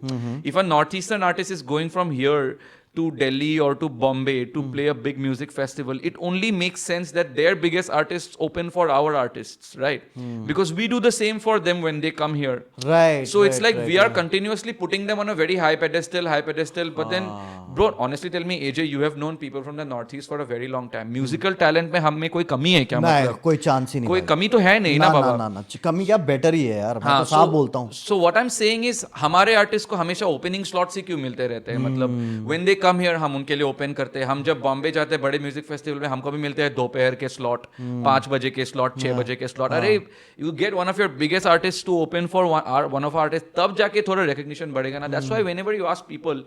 A: If a northeastern artist is going from here to Delhi or to Bombay to play a big music festival, it only makes sense that their biggest artists open for our artists, right? Because we do the same for them when they come here.
B: Right.
A: So it's
B: right,
A: like
B: right,
A: we are
B: right.
A: continuously putting them on a very high pedestal. But then, bro, honestly tell me, AJ, you have known people from the Northeast for a very long time. Musical talent में हम में कोई कमी है क्या?
B: नहीं,
A: मतलब
B: कोई चांस ही नहीं
A: कोई
B: भाई.
A: कमी तो है नहीं ना बाबा.
B: ना कमी क्या, बेटर ही है यार. मैं
A: हाँ,
B: तो साफ बोलता हूँ.
A: So what I'm saying is, हमारे आर्टिस्ट को हमेशा ओपनिंग स्लॉट्स ही क्यों मिलते रहते हैं? मतलब when they come here हम उनके लिए ओपन करते हैं. हम जब बॉम्बे जाते हैं बड़े म्यूजिक फेस्टिवल में, हमको भी मिलते हैं दोपहर के स्लॉट, 5 बजे के स्लॉट, 6 बजे के स्लॉट. अरे you get one of your biggest artist to open for one of artist, तब जाके थोड़ा रिकग्निशन बढ़ेगा ना. That's why whenever you ask people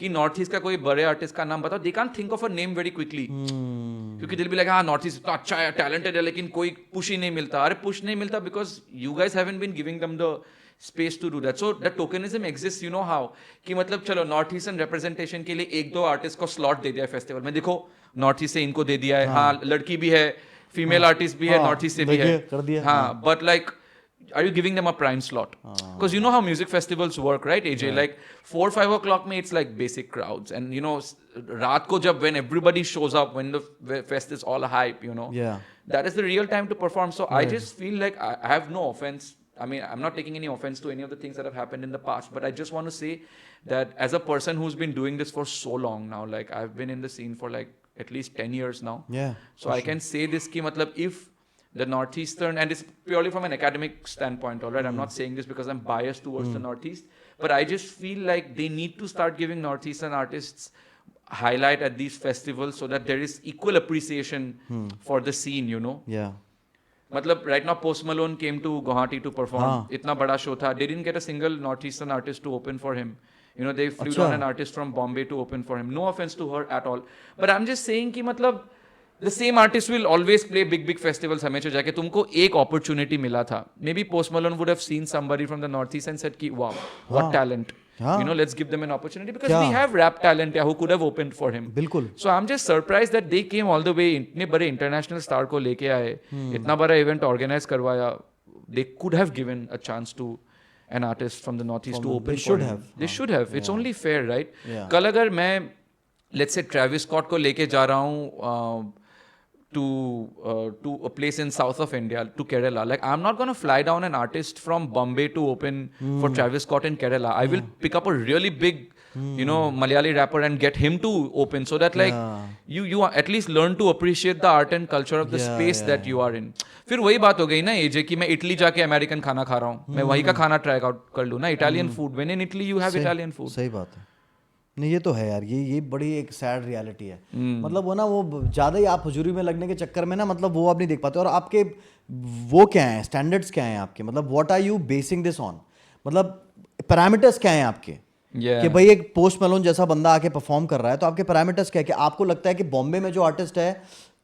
A: कि नॉर्थ ईस्ट का कोई बड़े आर्टिस्ट का नाम बताओ, they can't think of a name very quickly. क्योंकि दिल भी लगा, हाँ नॉर्थ ईस्ट इतना अच्छा है, टैलेंटेड है, लेकिन कोई पुश ही नहीं मिलता. अरे पुश नहीं मिलता because you guys haven't been giving them the space to do that. So that tokenism exists, you know how, कि मतलब चलो नॉर्थ ईस्टर्न रिप्रेजेंटेशन के लिए एक दो आर्टिस्ट को स्लॉट दे दिया फेस्टिवल में. देखो नॉर्थ ईस्ट से इनको दे दिया है. हाँ लड़की भी है, फीमेल आर्टिस्ट भी है, नॉर्थ ईस्ट से भी है.
B: कर दिया.
A: हाँ but like are you giving them a prime slot? Because you know how music festivals work, right, AJ? Like 4-5 o'clock में it's like basic crowds, and you know रात को जब when everybody shows up, when the fest is all hype, you know, that is the real time to perform. So I just feel like I have no offense. I mean, I'm not taking any offense to any of the things that have happened in the past, but I just want to say that as a person who's been doing this for so long now, like I've been in the scene for like at least 10 years now.
B: Yeah.
A: So I can say this ki matlab if the Northeastern, and it's purely from an academic standpoint, all right? I'm not saying this because I'm biased towards the Northeast, but I just feel like they need to start giving Northeastern artists highlight at these festivals so that there is equal appreciation for the scene, you know?
B: Yeah.
A: मतलब right now Post Malone came to Guwahati to perform. इतना बड़ा show था. They didn't get a single Northeastern artist to open for him. You know, they flew down an artist from Bombay to open for him. No offense to her at all. But I'm just saying कि मतलब the same artist will always play big festivals हमेशा जाके. तुमको एक opportunity मिला था. Maybe Post Malone would have seen somebody from the Northeast and said कि wow, what talent. You know, let's give them an opportunity because we have rap talent who could have opened for him.
B: बिल्कुल.
A: So I'm just surprised that they came all the way. इतने बड़े international star को लेके आए, इतना बड़ा event organize करवाया. They could have given a chance to an artist from the Northeast to open for him. They should have. It's only fair, right? कल अगर मैं let's say Travis Scott को लेके जा रहा हूँ to a place in south of India, to Kerala. Like, I'm not going to fly down an artist from Bombay to open for Travis Scott in Kerala. I will pick up a really big, you know, Malayali rapper and get him to open so that like you at least learn to appreciate the art and culture of the space that you are in. फिर वही बात हो गई ना AJ कि मैं Italy जाके American खाना खा रहा हूँ, मैं वही का खाना ट्राई आउट कर लूँ ना. Italian food, when in Italy you have Italian food.
B: सही बात है. नहीं ये तो है यार, ये बड़ी एक सैड रियलिटी है. मतलब वो ना, वो ज़्यादा ही आप हजूरी में लगने के चक्कर में ना, मतलब वो आप नहीं देख पाते. और आपके वो क्या हैं, स्टैंडर्ड्स क्या हैं आपके, मतलब what are you basing this on, मतलब पैरामीटर्स क्या हैं आपके. कि भाई एक पोस्ट मेलोन जैसा बंदा आके परफॉर्म कर रहा है, तो आपके पैरामीटर्स क्या है? कि आपको लगता है कि बॉम्बे में जो आर्टिस्ट है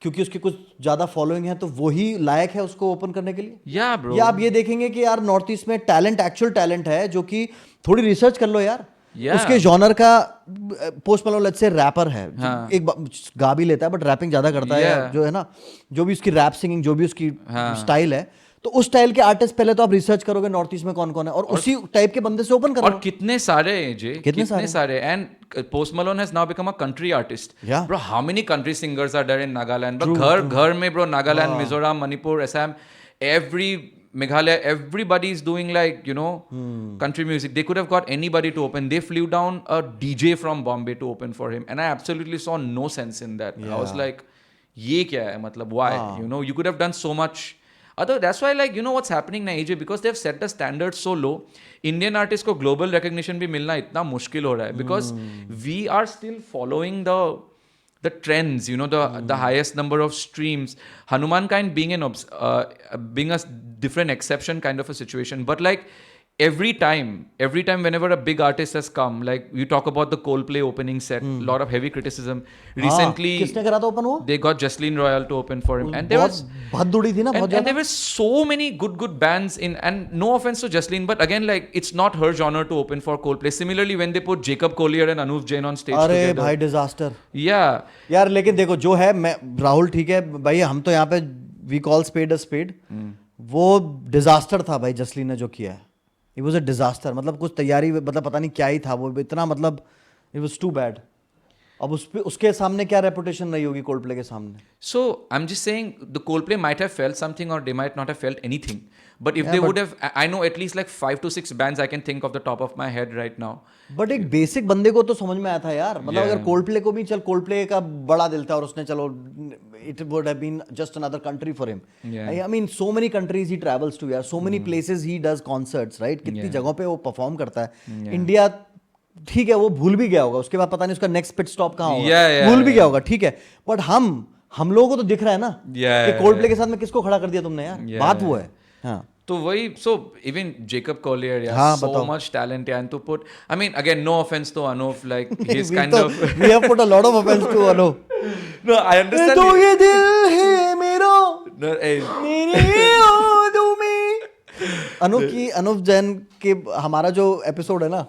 B: क्योंकि उसकी कुछ ज़्यादा फॉलोइंग है तो वही लायक है उसको ओपन करने के लिए?
A: या ब्रो,
B: या आप ये देखेंगे कि यार नॉर्थ ईस्ट में टैलेंट, एक्चुअल टैलेंट है, जो कि थोड़ी रिसर्च कर लो यार. उसके जॉनर का, Post Malone let's say rapper है, एक गा भी लेता है बट रैपिंग ज्यादा करता है, जो है ना, जो भी उसकी रैप सिंगिंग, जो भी उसकी स्टाइल है, तो उस स्टाइल के आर्टिस्ट पहले तो आप रिसर्च करोगे नॉर्थ ईस्ट में कौन कौन है, और उसी टाइप के बंदे से ओपन करो.
A: और कितने सारे कितने सारे. And Post Malone has now become a country artist. Bro, how many country singers are there in Nagaland? घर में bro, Nagaland, Mizoram, Manipur, Assam, every Meghalaya, everybody is doing like, you know, country music. They could have got anybody to open. They flew down a DJ from Bombay to open for him. And I absolutely saw no sense in that. I was like, ye kya hai? Matlab, why? You know, you could have done so much. That's why, like, you know what's happening now, AJ? Because they've set the standards so low, Indian artists ko global recognition bhi milna itna mushkil ho raha hai. Because we are still following the trends, you know, the highest number of streams. Hanuman Kind being a different exception kind of a situation, but like every time whenever a big artist has come, like you talk about the Coldplay opening set, lot of heavy criticism. Recently,
B: किसने करा था open वो?
A: they got Jocelyn Royal to open for him, and there was
B: बहुत दूरी थी ना, बहुत
A: and there were so many good bands in, and no offense to Jocelyn, but again, like it's not her genre to open for Coldplay. Similarly, when they put Jacob Collier and Anuv Jain on stage
B: अरे
A: together,
B: भाई disaster
A: yeah,
B: यार. लेकिन देखो जो है, मैं राहुल ठीक है भाई, हम तो यहाँ पे we call spade a spade. वो डिजास्टर था भाई जसलीन ने जो किया है. It was a disaster. मतलब कुछ तैयारी, मतलब पता नहीं क्या ही था वो, इतना मतलब इट वाज टू बैड. अब उसके सामने क्या रेपुटेशन रही होगी कोल्डप्ले के सामने.
A: so I'm just saying the Coldplay might have felt something or they might not have felt anything, but if they would have, I know at least like 5 to 6 bands I can think of the top of my head right now.
B: But एक basic बंदे को तो समझ में आया था यार. मतलब अगर कोल्डप्ले को भी, चल कोल्डप्ले का बड़ा दिल था और उसने, चलो it would have been just another country for him. I mean so many countries he travels to यार, so many places he does concerts, right. कितनी जगहों पे वो परफॉर्म करता है. इंडिया ठीक है, वो भूल भी गया होगा, उसके बाद पता नहीं उसका नेक्स्ट पिट स्टॉप कहाँ होगा, भूल भी गया होगा, ठीक है. बट हम लोगों को तो दिख रहा है ना कि कोल्डप्ले के साथ में किसको खड़ा कर दिया तुमने यार. बात वो है. हाँ,
A: तो वही, so even Jacob Collier, yeah,
B: हाँ,
A: so
B: बताओ.
A: much talent, yeah, and to put, I mean, again, no offense to Anuv, like he's kind of
B: we have put a lot of offense to Anu.
A: no, I understand.
B: तो ये दिल है मेरा,
A: No, hey,
B: मेरी यादों में. अनुव जैन के हमारा जो एपिसोड है ना,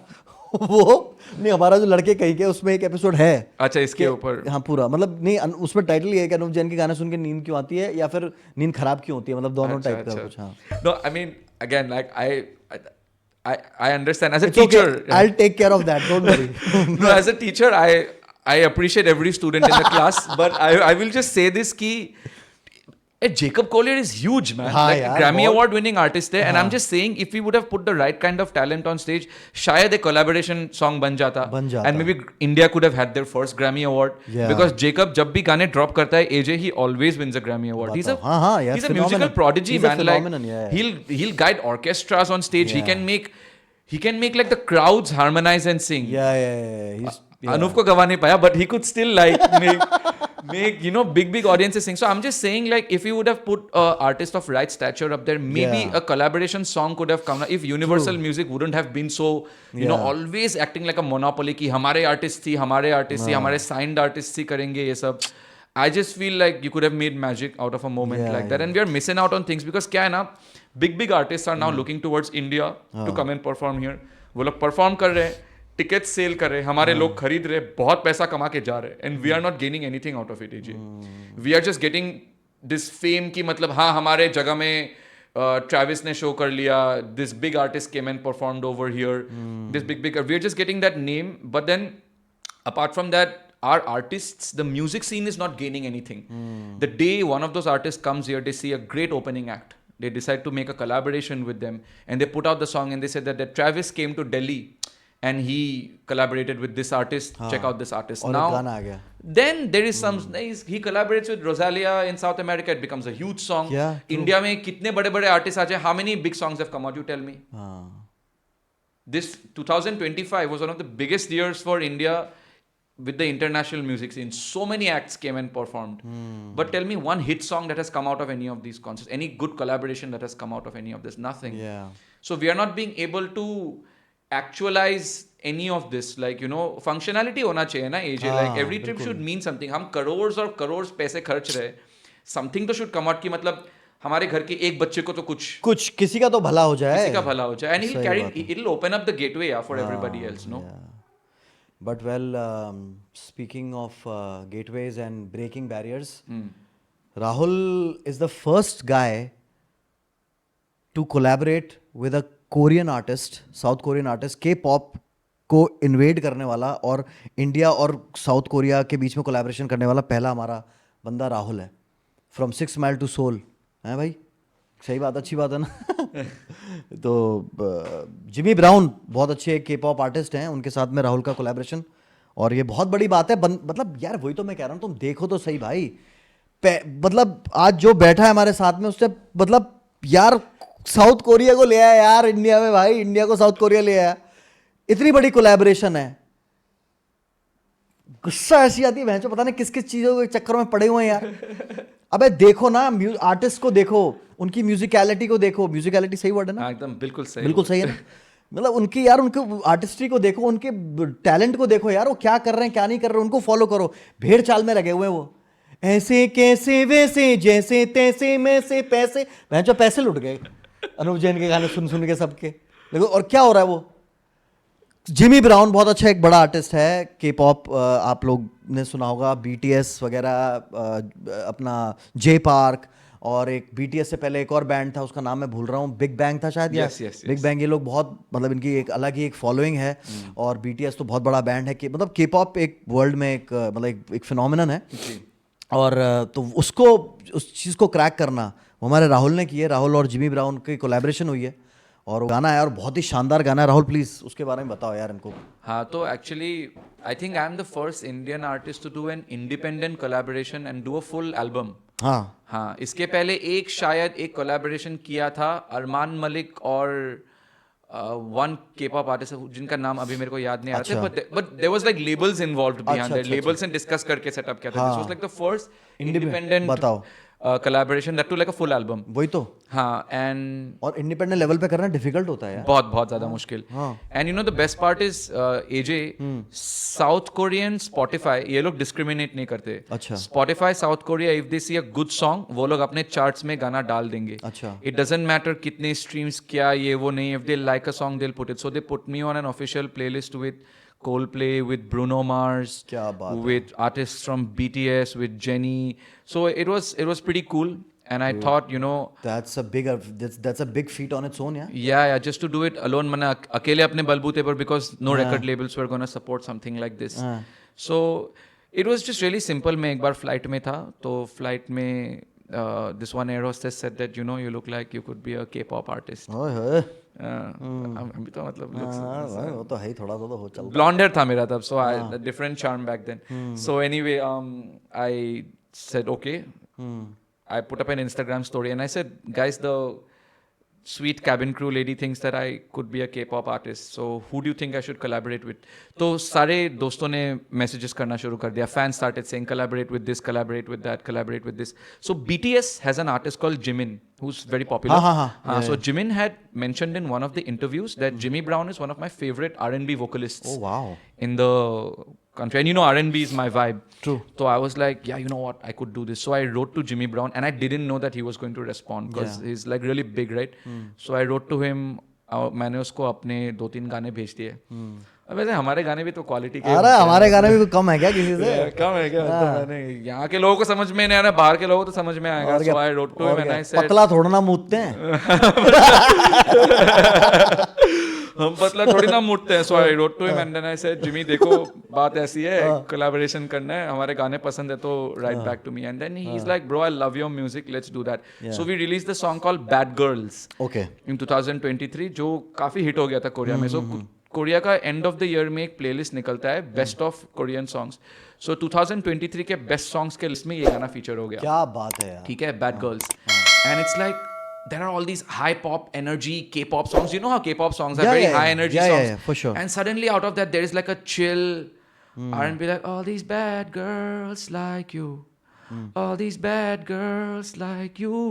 B: वो नहीं, हमारा जो लड़के कहीं के, उसमें एक एपिसोड है.
A: अच्छा, इसके ऊपर,
B: हाँ पूरा, मतलब नहीं, उसमें टाइटल ये है कि अनुव जैन के गाने सुन के नींद क्यों आती है या फिर नींद खराब क्यों होती है, मतलब दोनों टाइप का कुछ. हाँ,
A: no, I mean, again, like I understand as a
B: It's okay.
A: teacher.
B: I'll take care of that, don't worry.
A: No, as a teacher, I appreciate every student in the class, but I will just say this key. Jacob Collier is huge, man.
B: हाँ,
A: like
B: यार,
A: Grammy
B: बहुत.
A: Award winning artist है, and I'm just saying if we would have put the right kind of talent on stage, शायद एक collaboration song बन जाता. And maybe India could have had their first Grammy Award.
B: Yeah.
A: Because Jacob जब भी गाने drop करता है, AJ, he always wins a Grammy Award. He's a
B: yeah,
A: he's a musical prodigy,
B: he's
A: man.
B: A phenomenon,
A: like
B: yeah.
A: he'll guide orchestras on stage.
B: Yeah.
A: He can make like the crowds harmonize and sing.
B: Yeah. He's
A: Anuv को गवा नहीं पाया, but he could still like make big audiences sing. So I'm just saying, like, if you would have put an artist of right stature up there, maybe a collaboration song could have come. If Universal Music wouldn't have been so, you know, always acting like a monopoly कि हमारे artist थी, हमारे signed artists ही करेंगे ये सब. I just feel like you could have made magic out of a moment like that, and we are missing out on things because क्या है ना, big artists are now looking towards India to come and perform here. वो लोग perform कर रहे हैं, ticket cell कर रहे, हमारे लोग खरीद रहे, बहुत पैसा कमा के जा रहे, and we are not gaining anything out of it. AJ, we are just getting this fame की, मतलब हाँ हमारे जगह में ट्रैविस ने शो कर लिया, this big artist came and performed over here, this big we are just getting that name, but then apart from that our artists, the music scene is not gaining anything. The day one of those artists comes here, they see a great opening act, they decide to make a collaboration with them, and they put out the song and they said that Travis came to Delhi and he collaborated with this artist. Check out this artist. Now then there is some he collaborates with Rosalia in South America, it becomes a huge song. India mein kitne bade artists aa jaye, how many big songs have come out, you tell me. This 2025 was one of the biggest years for India with the international music scene. So many acts came and performed. But tell me one hit song that has come out of any of these concerts, any good collaboration that has come out of any of this. Nothing. So we are not being able to actualize any of this, like, you know, functionality hona chahiye na, AJ. Like every trip should mean something. हम crores और crores पैसे खर्च रहे, something तो should come out कि मतलब हमारे घर के एक बच्चे को तो कुछ
B: किसी का तो भला हो जाए,
A: किसी का भला हो जाए, and he'll carry, it'll open up the gateway for everybody else, no?
B: But well, speaking of gateways and breaking barriers, Rahul is the first guy to collaborate with a Korean artist, South Korean artist, K-pop को invade करने वाला और India और south Korea के बीच में collaboration करने वाला पहला हमारा बंदा राहुल है. फ्रॉम 6 माइल टू सोल है भाई, सही बात, अच्छी बात है ना. तो जिमी ब्राउन बहुत अच्छे के पॉप आर्टिस्ट हैं, उनके साथ में राहुल का कोलैबोरेशन, और ये बहुत बड़ी बात है. मतलब यार वही तो मैं कह रहा हूँ, तुम देखो तो सही भाई, मतलब आज जो बैठा है हमारे साथ में उससे, मतलब यार साउथ कोरिया को ले आया यार इंडिया में, भाई इंडिया को साउथ कोरिया ले आया, इतनी बड़ी कोलैबोरेशन है. गुस्सा ऐसी आती है, पता नहीं किस किस चीजों के चक्कर में पड़े हुए हैं यार. अबे देखो ना, आर्टिस्ट को देखो, उनकी म्यूजिकलिटी को देखो. म्यूजिकलिटी सही वर्ड है ना?
A: एकदम बिल्कुल सही
B: है ना. मतलब उनकी यार, उनको आर्टिस्ट्री को देखो, उनके टैलेंट को देखो यार, वो क्या कर रहे हैं क्या नहीं कर रहे हैं, उनको फॉलो करो। भेड़ चाल में लगे हुए हैं वो, ऐसे कैसे वैसे जैसे तैसे में से पैसे, मैं जो पैसे लुट गए अनूप जैन के गाने सुन सुन के सबके। देखो और क्या हो रहा है वो। जिमी ब्राउन बहुत अच्छा एक बड़ा आर्टिस्ट है, के पॉप, आप लोग ने सुना होगा, बीटीएस वगैरह, अपना जे पार्क, और एक बीटीएस से पहले एक और बैंड था, उसका नाम मैं भूल रहा हूँ, बिग बैंग था शायद, या बिग बैंग। ये लोग बहुत, मतलब इनकी एक अलग ही एक फॉलोइंग है। और बीटीएस तो बहुत बड़ा बैंड है कि मतलब के पॉप एक वर्ल्ड में एक मतलब एक फिनोमिनन है। और तो उसको, उस चीज़ को क्रैक करना वो हमारे राहुल ने की है। राहुल और जिमी ब्राउन की कोलैबोरेशन हुई है और वो गाना है, और बहुत ही शानदार गाना है। राहुल प्लीज उसके बारे में बताओ यार इनको।
A: हाँ, तो actually I think I am the first Indian artist to do an independent collaboration and do a full album. हाँ, इसके पहले एक शायद एक कोलैबोरेशन किया था अरमान मलिक और वन के-पॉप आर्टिस्ट जिनका नाम अभी मेरे को याद नहीं आ रहा था, but there was like labels involved behind that, labels से डिस्कस करके सेटअप किया था। This was like the first independent
B: बताओ
A: collaboration that to like a full album.
B: वही तो।
A: हाँ, एंड
B: और इंडिपेंडेंट लेवल पे करना डिफिकल्ट होता है यार,
A: बहुत बहुत ज्यादा मुश्किल। And you know the best part is AJ, South Korean Spotify ये लोग डिस्क्रिमिनेट नहीं करते।
B: अच्छा।
A: Spotify South Korea, if they see a good song वो लोग अपने चार्ट्स में गाना डाल देंगे।
B: अच्छा।
A: इट डजंट मैटर कितने स्ट्रीम्स क्या ये वो नहीं, if they like a song they will put it. So they put me on an official playlist with Coldplay, with Bruno Mars,
B: क्या बात
A: with artists from BTS, with Jenny. So it was pretty cool. And I thought, you know,
B: that's a big feat on its own, yeah.
A: yeah, just to do it alone, मैंने अकेले अपने बलबूते पर, because no record labels were gonna support something like this. So it was just really simple. मैं एक बार flight में था, तो फ्लाइट में this one air hostess said that, you know, you look like you could be a K-pop artist.
B: ओए
A: अभी तो मतलब
B: वो तो है ही, थोड़ा सा तो हो चल।
A: blonde hair था मेरा तब, so I different charm back then. So anyway, I said okay. I put up an Instagram story and I said, guys, the sweet cabin crew lady thinks that I could be a K-pop artist. So who do you think I should collaborate with? तो सारे दोस्तों ने messages करना शुरू कर दिया. Fans started saying collaborate with this, collaborate with that, collaborate with this. So BTS has an artist called Jimin who's very popular. So Jimin had mentioned in one of the interviews that Jimmy Brown is one of my favorite R&B vocalists.
B: Oh wow.
A: In the country, and you know R&B is my vibe.
B: True.
A: So I was like, yeah, you know what, I could do this. So I wrote to Jimmy Brown, and I didn't know that he was going to respond because he's like really big, right? So I wrote to him. मैंने उसको अपने 2-3 गाने भेज दिए। अब वैसे हमारे गाने भी तो क्वालिटी के,
B: अरे हमारे गाने भी कम है क्या किसी से?
A: कम है क्या? तो मैंने यहाँ के लोगों को समझ में नहीं आ रहा, बाहर के लोगों को तो समझ में आएगा। So I wrote to him and I said,
B: पतला थोड़ा ना मूतते हैं।
A: हम पतला थोड़ी ना मुड़ते हैं। So I wrote to him and then I said, Jimmy देखो बात ऐसी है, collaboration करना है, हमारे गाने पसंद है तो write back to me. And then he's like, bro, I love your music, let's do that. So we released the song called Bad Girls in 2023, जो काफी हिट हो गया था कोरिया में। So कोरिया का एंड ऑफ द ईयर में एक playlist निकलता है, बेस्ट ऑफ कोरियन सॉन्ग्स। सो 2023 के बेस्ट सॉन्ग्स के लिस्ट में ये गाना फीचर हो गया।
B: क्या बात है यार।
A: ठीक है, bad girls. And it's like there are all these high pop energy K-pop songs. You know how K-pop songs are very high energy songs.
B: Yeah, for sure.
A: And suddenly out of that there is like a chill R&B, like all these bad girls like you, all these bad girls like you.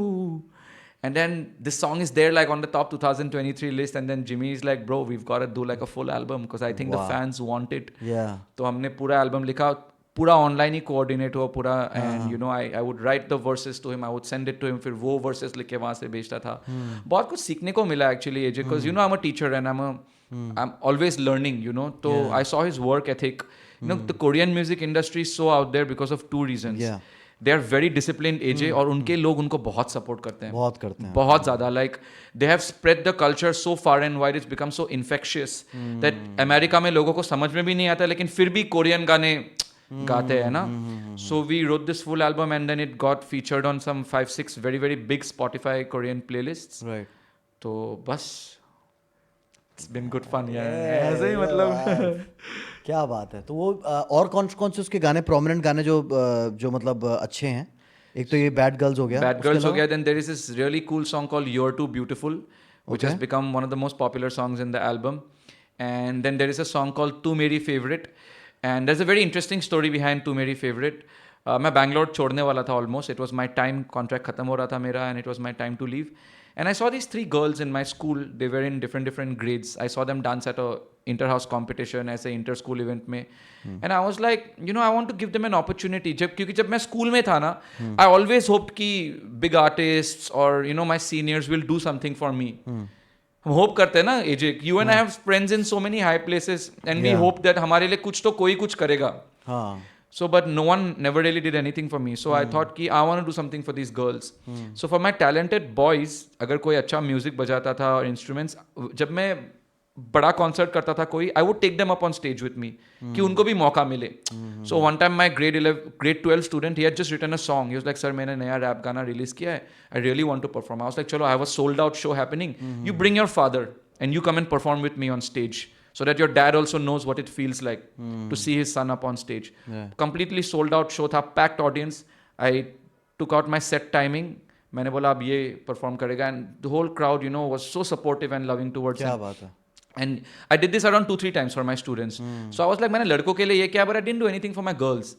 A: And then this song is there like on the top 2023 list, and then Jimmy is like, bro, we've got to do like a full album because I think the fans want it.
B: Yeah.
A: तो हमने पूरा album लिखा, पूरा online ही coordinate हुआ पूरा। And you know I would write the verses to him, I would send it to him, फिर वो versus लिख के वहाँ से भेजता था। बहुत कुछ सीखने को मिला actually AJ, because you know I am a teacher and I am always learning, you know. तो I saw his work ethic. You know the Korean music industry is so out there because of 2 reasons. They are very disciplined AJ, और उनके लोग उनको बहुत support करते हैं, बहुत ज़्यादा। Like they have spread the culture so far and wide, it's become so infectious that America में लोगों को समझ में भी नहीं आता, लेकिन फिर भी कोरियन गाने गाते हैं ना। So we wrote this full album and then it got featured on some 5-6 very very big Spotify Korean playlists.
B: Right.
A: तो बस इट्स बीन गुड फन यार, ऐसे ही मतलब।
B: क्या बात है। तो वो और कौन से उसके गाने, प्रोमिनेंट गाने जो मतलब अच्छे हैं? एक तो ये बैड गर्ल्स हो गया,
A: then there is this really cool song called You're Too Beautiful, which has become one of the most popular songs in the album. And then there is a song called Tu Meri Favorite, and there's a very interesting story behind Tu Meri Favorite. मैं बैंगलोर छोड़ने वाला था almost. It was my time, contract खत्म हो रहा था मेरा, and it was my time to leave. And I saw these 3 girls in my school. They were in different grades. I saw them dance at a inter-house competition, as a inter-school event में. And I was like, you know, I want to give them an opportunity. क्योंकि जब मैं school में था ना, I always hoped कि big artists or, you know, my seniors will do something for me. हम hope करते हैं ना एजे. You and I have friends in so many high places, and we hope that हमारे लिए कुछ तो कोई कुछ करेगा.
B: हाँ.
A: So, but no one never really did anything for me. So I thought कि I want to do something for these girls. So for my talented boys, अगर कोई अच्छा म्यूजिक बजाता था और इंस्ट्रूमेंट्स, जब मैं बड़ा कॉन्सर्ट करता था कोई, I would take them up on stage with me, कि उनको भी मौका मिले. So one time my grade 12 student, he had just written a song. He was like, sir, मैंने नया रैप गाना रिलीज किया है. I really want to perform. I was like, चलो, I have a sold out show happening. You bring your father and you come and perform with me on stage. So that your dad also knows what it feels like to see his son up on stage. Completely sold out show था, packed audience. I took out my set timing. मैंने बोला अब ये perform करेगा, and the whole crowd, you know, was so supportive and loving towards
B: क्या
A: him.
B: बात है.
A: And I did this around 2-3 times for my students. So I was like, मैंने लड़कों के लिए ये किया, but I didn't do anything for my girls.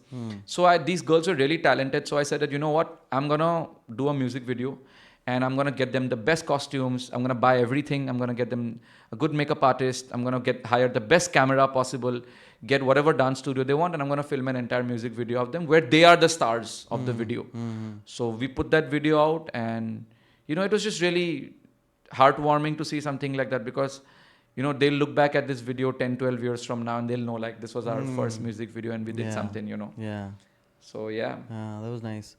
A: So these girls were really talented. So I said that, you know what, I'm gonna do a music video. And I'm going to get them the best costumes. I'm going to buy everything. I'm going to get them a good makeup artist. I'm going to hire the best camera possible, get whatever dance studio they want, and I'm going to film an entire music video of them where they are the stars of the video. So we put that video out, and, you know, it was just really heartwarming to see something like that, because, you know, they'll look back at this video 10-12 years from now, and they'll know, like, this was our first music video and we did something, you know.
B: Yeah.
A: So yeah.
B: That was nice.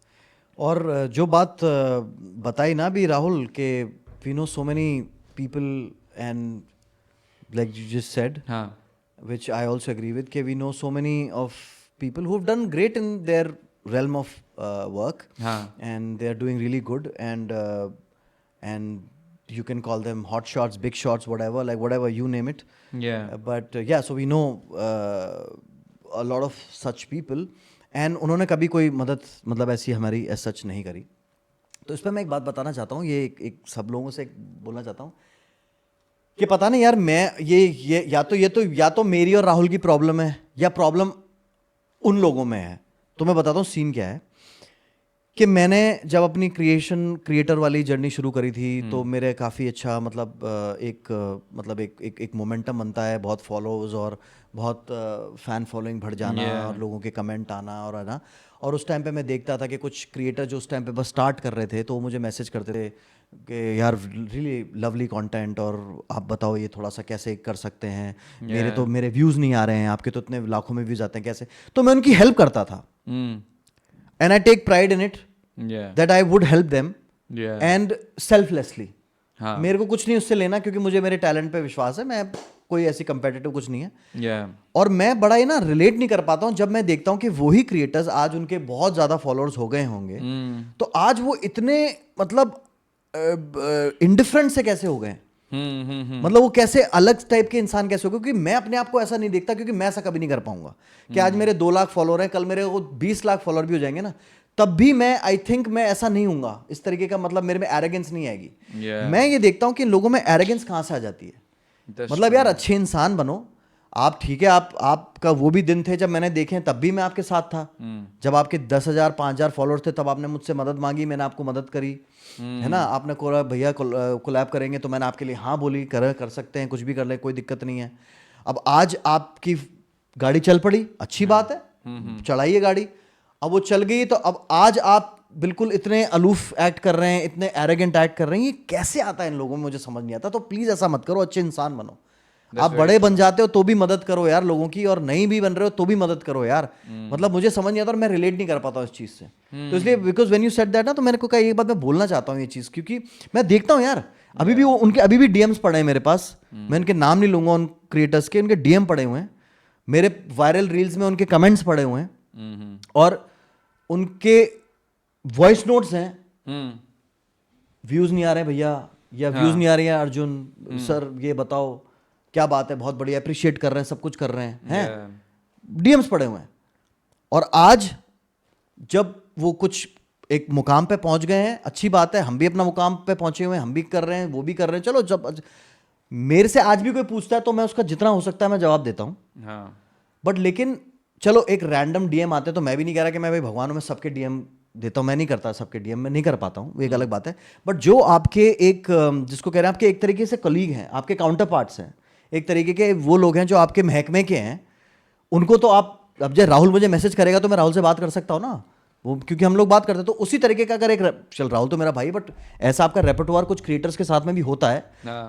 B: और जो बात बताई ना भी राहुल के we know so many people and like you just said, which I also agree with, कि we know so many of people who have done great in their realm of work, and they are doing really good, and you can call them hot shots, big shots, whatever, like whatever you name it. But yeah, so we know a lot of such people. And उन्होंने कभी कोई मदद मतलब ऐसी हमारी as such नहीं करी. तो इस पर मैं एक बात बताना चाहता हूँ, ये एक सब लोगों से बोलना चाहता हूँ कि पता नहीं यार, मैं ये या तो मेरी और राहुल की प्रॉब्लम है, या प्रॉब्लम उन लोगों में है. तो मैं बताता हूँ सीन क्या है. कि मैंने जब अपनी क्रिएटर वाली जर्नी शुरू करी थी, तो मेरे काफ़ी अच्छा मतलब एक मोमेंटम बनता है, बहुत फॉलोअर्स और बहुत फ़ैन फॉलोइंग बढ़ जाना, और लोगों के कमेंट आना, और है ना. और उस टाइम पे मैं देखता था कि कुछ क्रिएटर जो उस टाइम पे बस स्टार्ट कर रहे थे, तो वो मुझे मैसेज करते थे कि यार रियली लवली कंटेंट, और आप बताओ ये थोड़ा सा कैसे कर सकते हैं, मेरे व्यूज़ नहीं आ रहे हैं, आपके तो इतने लाखों में व्यूज़ आते हैं, कैसे. तो मैं उनकी हेल्प करता था. And I take pride in it, that I would help them, and selflessly. मेरे को कुछ नहीं उससे लेना, क्योंकि मुझे मेरे टैलेंट पे विश्वास है, मैं कोई ऐसी कंपेटिटिव कुछ नहीं है. और मैं बड़ा ही ना रिलेट नहीं कर पाता हूँ जब मैं देखता हूँ कि वही क्रिएटर्स आज उनके बहुत ज्यादा फॉलोअर्स हो गए होंगे, तो आज वो इतने मतलब इंडिफरेंट से कैसे हो गए. मतलब वो कैसे अलग टाइप के इंसान कैसे हो गए. क्योंकि मैं अपने आप को ऐसा नहीं देखता, क्योंकि मैं ऐसा कभी नहीं कर पाऊंगा कि आज मेरे 2 लाख फॉलोअर हैं, कल मेरे को 20 लाख फॉलोअर भी हो जाएंगे ना, तब भी मैं आई थिंक मैं ऐसा नहीं हूंगा इस तरीके का. मतलब मेरे में एरोगेंस नहीं आएगी. मैं ये देखता हूँ कि इन लोगों में एरोगेंस कहाँ से आ जाती है. मतलब यार अच्छे इंसान बनो आप, ठीक है. आपका वो भी दिन थे जब मैंने देखे, तब भी मैं आपके साथ था. जब आपके 10,000 5,000 फॉलोअर्स थे, तब आपने मुझसे मदद मांगी, मैंने आपको मदद करी, है ना. आपने बोला भैया कोलैब करेंगे, तो मैंने आपके लिए हाँ बोली, कर सकते हैं, कुछ भी कर ले, कोई दिक्कत नहीं है. अब आज आपकी गाड़ी चल पड़ी, अच्छी बात है, चढ़ाइए गाड़ी. अब वो चल गई, तो अब आज आप बिल्कुल इतने अलूफ एक्ट कर रहे हैं, इतने एरोगेंट एक्ट कर रहे हैं. ये कैसे आता है इन लोगों में, मुझे समझ नहीं आता. तो प्लीज ऐसा मत करो, अच्छे इंसान बनो. आप बड़े बन जाते हो तो भी मदद करो यार लोगों की, और नहीं भी बन रहे हो तो भी मदद करो यार. मतलब मुझे समझ नहीं आता, और मैं रिलेट नहीं कर पाता इस चीज़ से. तो इसलिए because when you said that ना, तो मैंने को कहा ये बात मैं बोलना चाहता हूँ ये चीज़, क्योंकि मैं देखता हूँ यार अभी भी उनके अभी भी डीएम्स पड़े हैं मेरे पास. मैं उनके नाम नहीं लूंगा उन क्रिएटर्स के, उनके डीएम पड़े हुए हैं, मेरे वायरल रील्स में उनके कमेंट्स पड़े हुए हैं, और उनके वॉइस नोट्स हैं. व्यूज नहीं आ रहे भैया, या व्यूज नहीं आ रही है अर्जुन सर, ये बताओ क्या बात है, बहुत बढ़िया, अप्रिशिएट कर रहे हैं, सब कुछ कर रहे हैं, डीएम्स पड़े हुए हैं. और आज जब वो कुछ एक मुकाम पे पहुंच गए हैं, अच्छी बात है, हम भी अपना मुकाम पे पहुंचे हुए हैं, हम भी कर रहे हैं, वो भी कर रहे हैं. चलो, जब मेरे से आज भी कोई पूछता है तो मैं उसका जितना हो सकता है मैं जवाब देता हूँ. बट लेकिन चलो एक रैंडम डीएम आते हैं, तो मैं भी नहीं कह रहा कि मैं भाई भगवानों में सबके डीएम देता हूँ, मैं नहीं करता सबके डीएम में, नहीं कर पाता हूँ, वो एक अलग बात है। बट जो आपके एक जिसको कह रहे हैं आपके एक तरीके से कलीग हैं, आपके काउंटर पार्ट्स हैं, एक तरीके के वो लोग हैं जो आपके महकमे के हैं, उनको तो आप, अब जब राहुल मुझे मैसेज करेगा तो मैं राहुल से बात कर सकता हूँ ना, वो क्योंकि हम लोग बात करते हैं। तो उसी तरीके का अगर एक चल, राहुल तो मेरा भाई, बट ऐसा आपका रेpertoire कुछ क्रिएटर्स के साथ में भी होता है,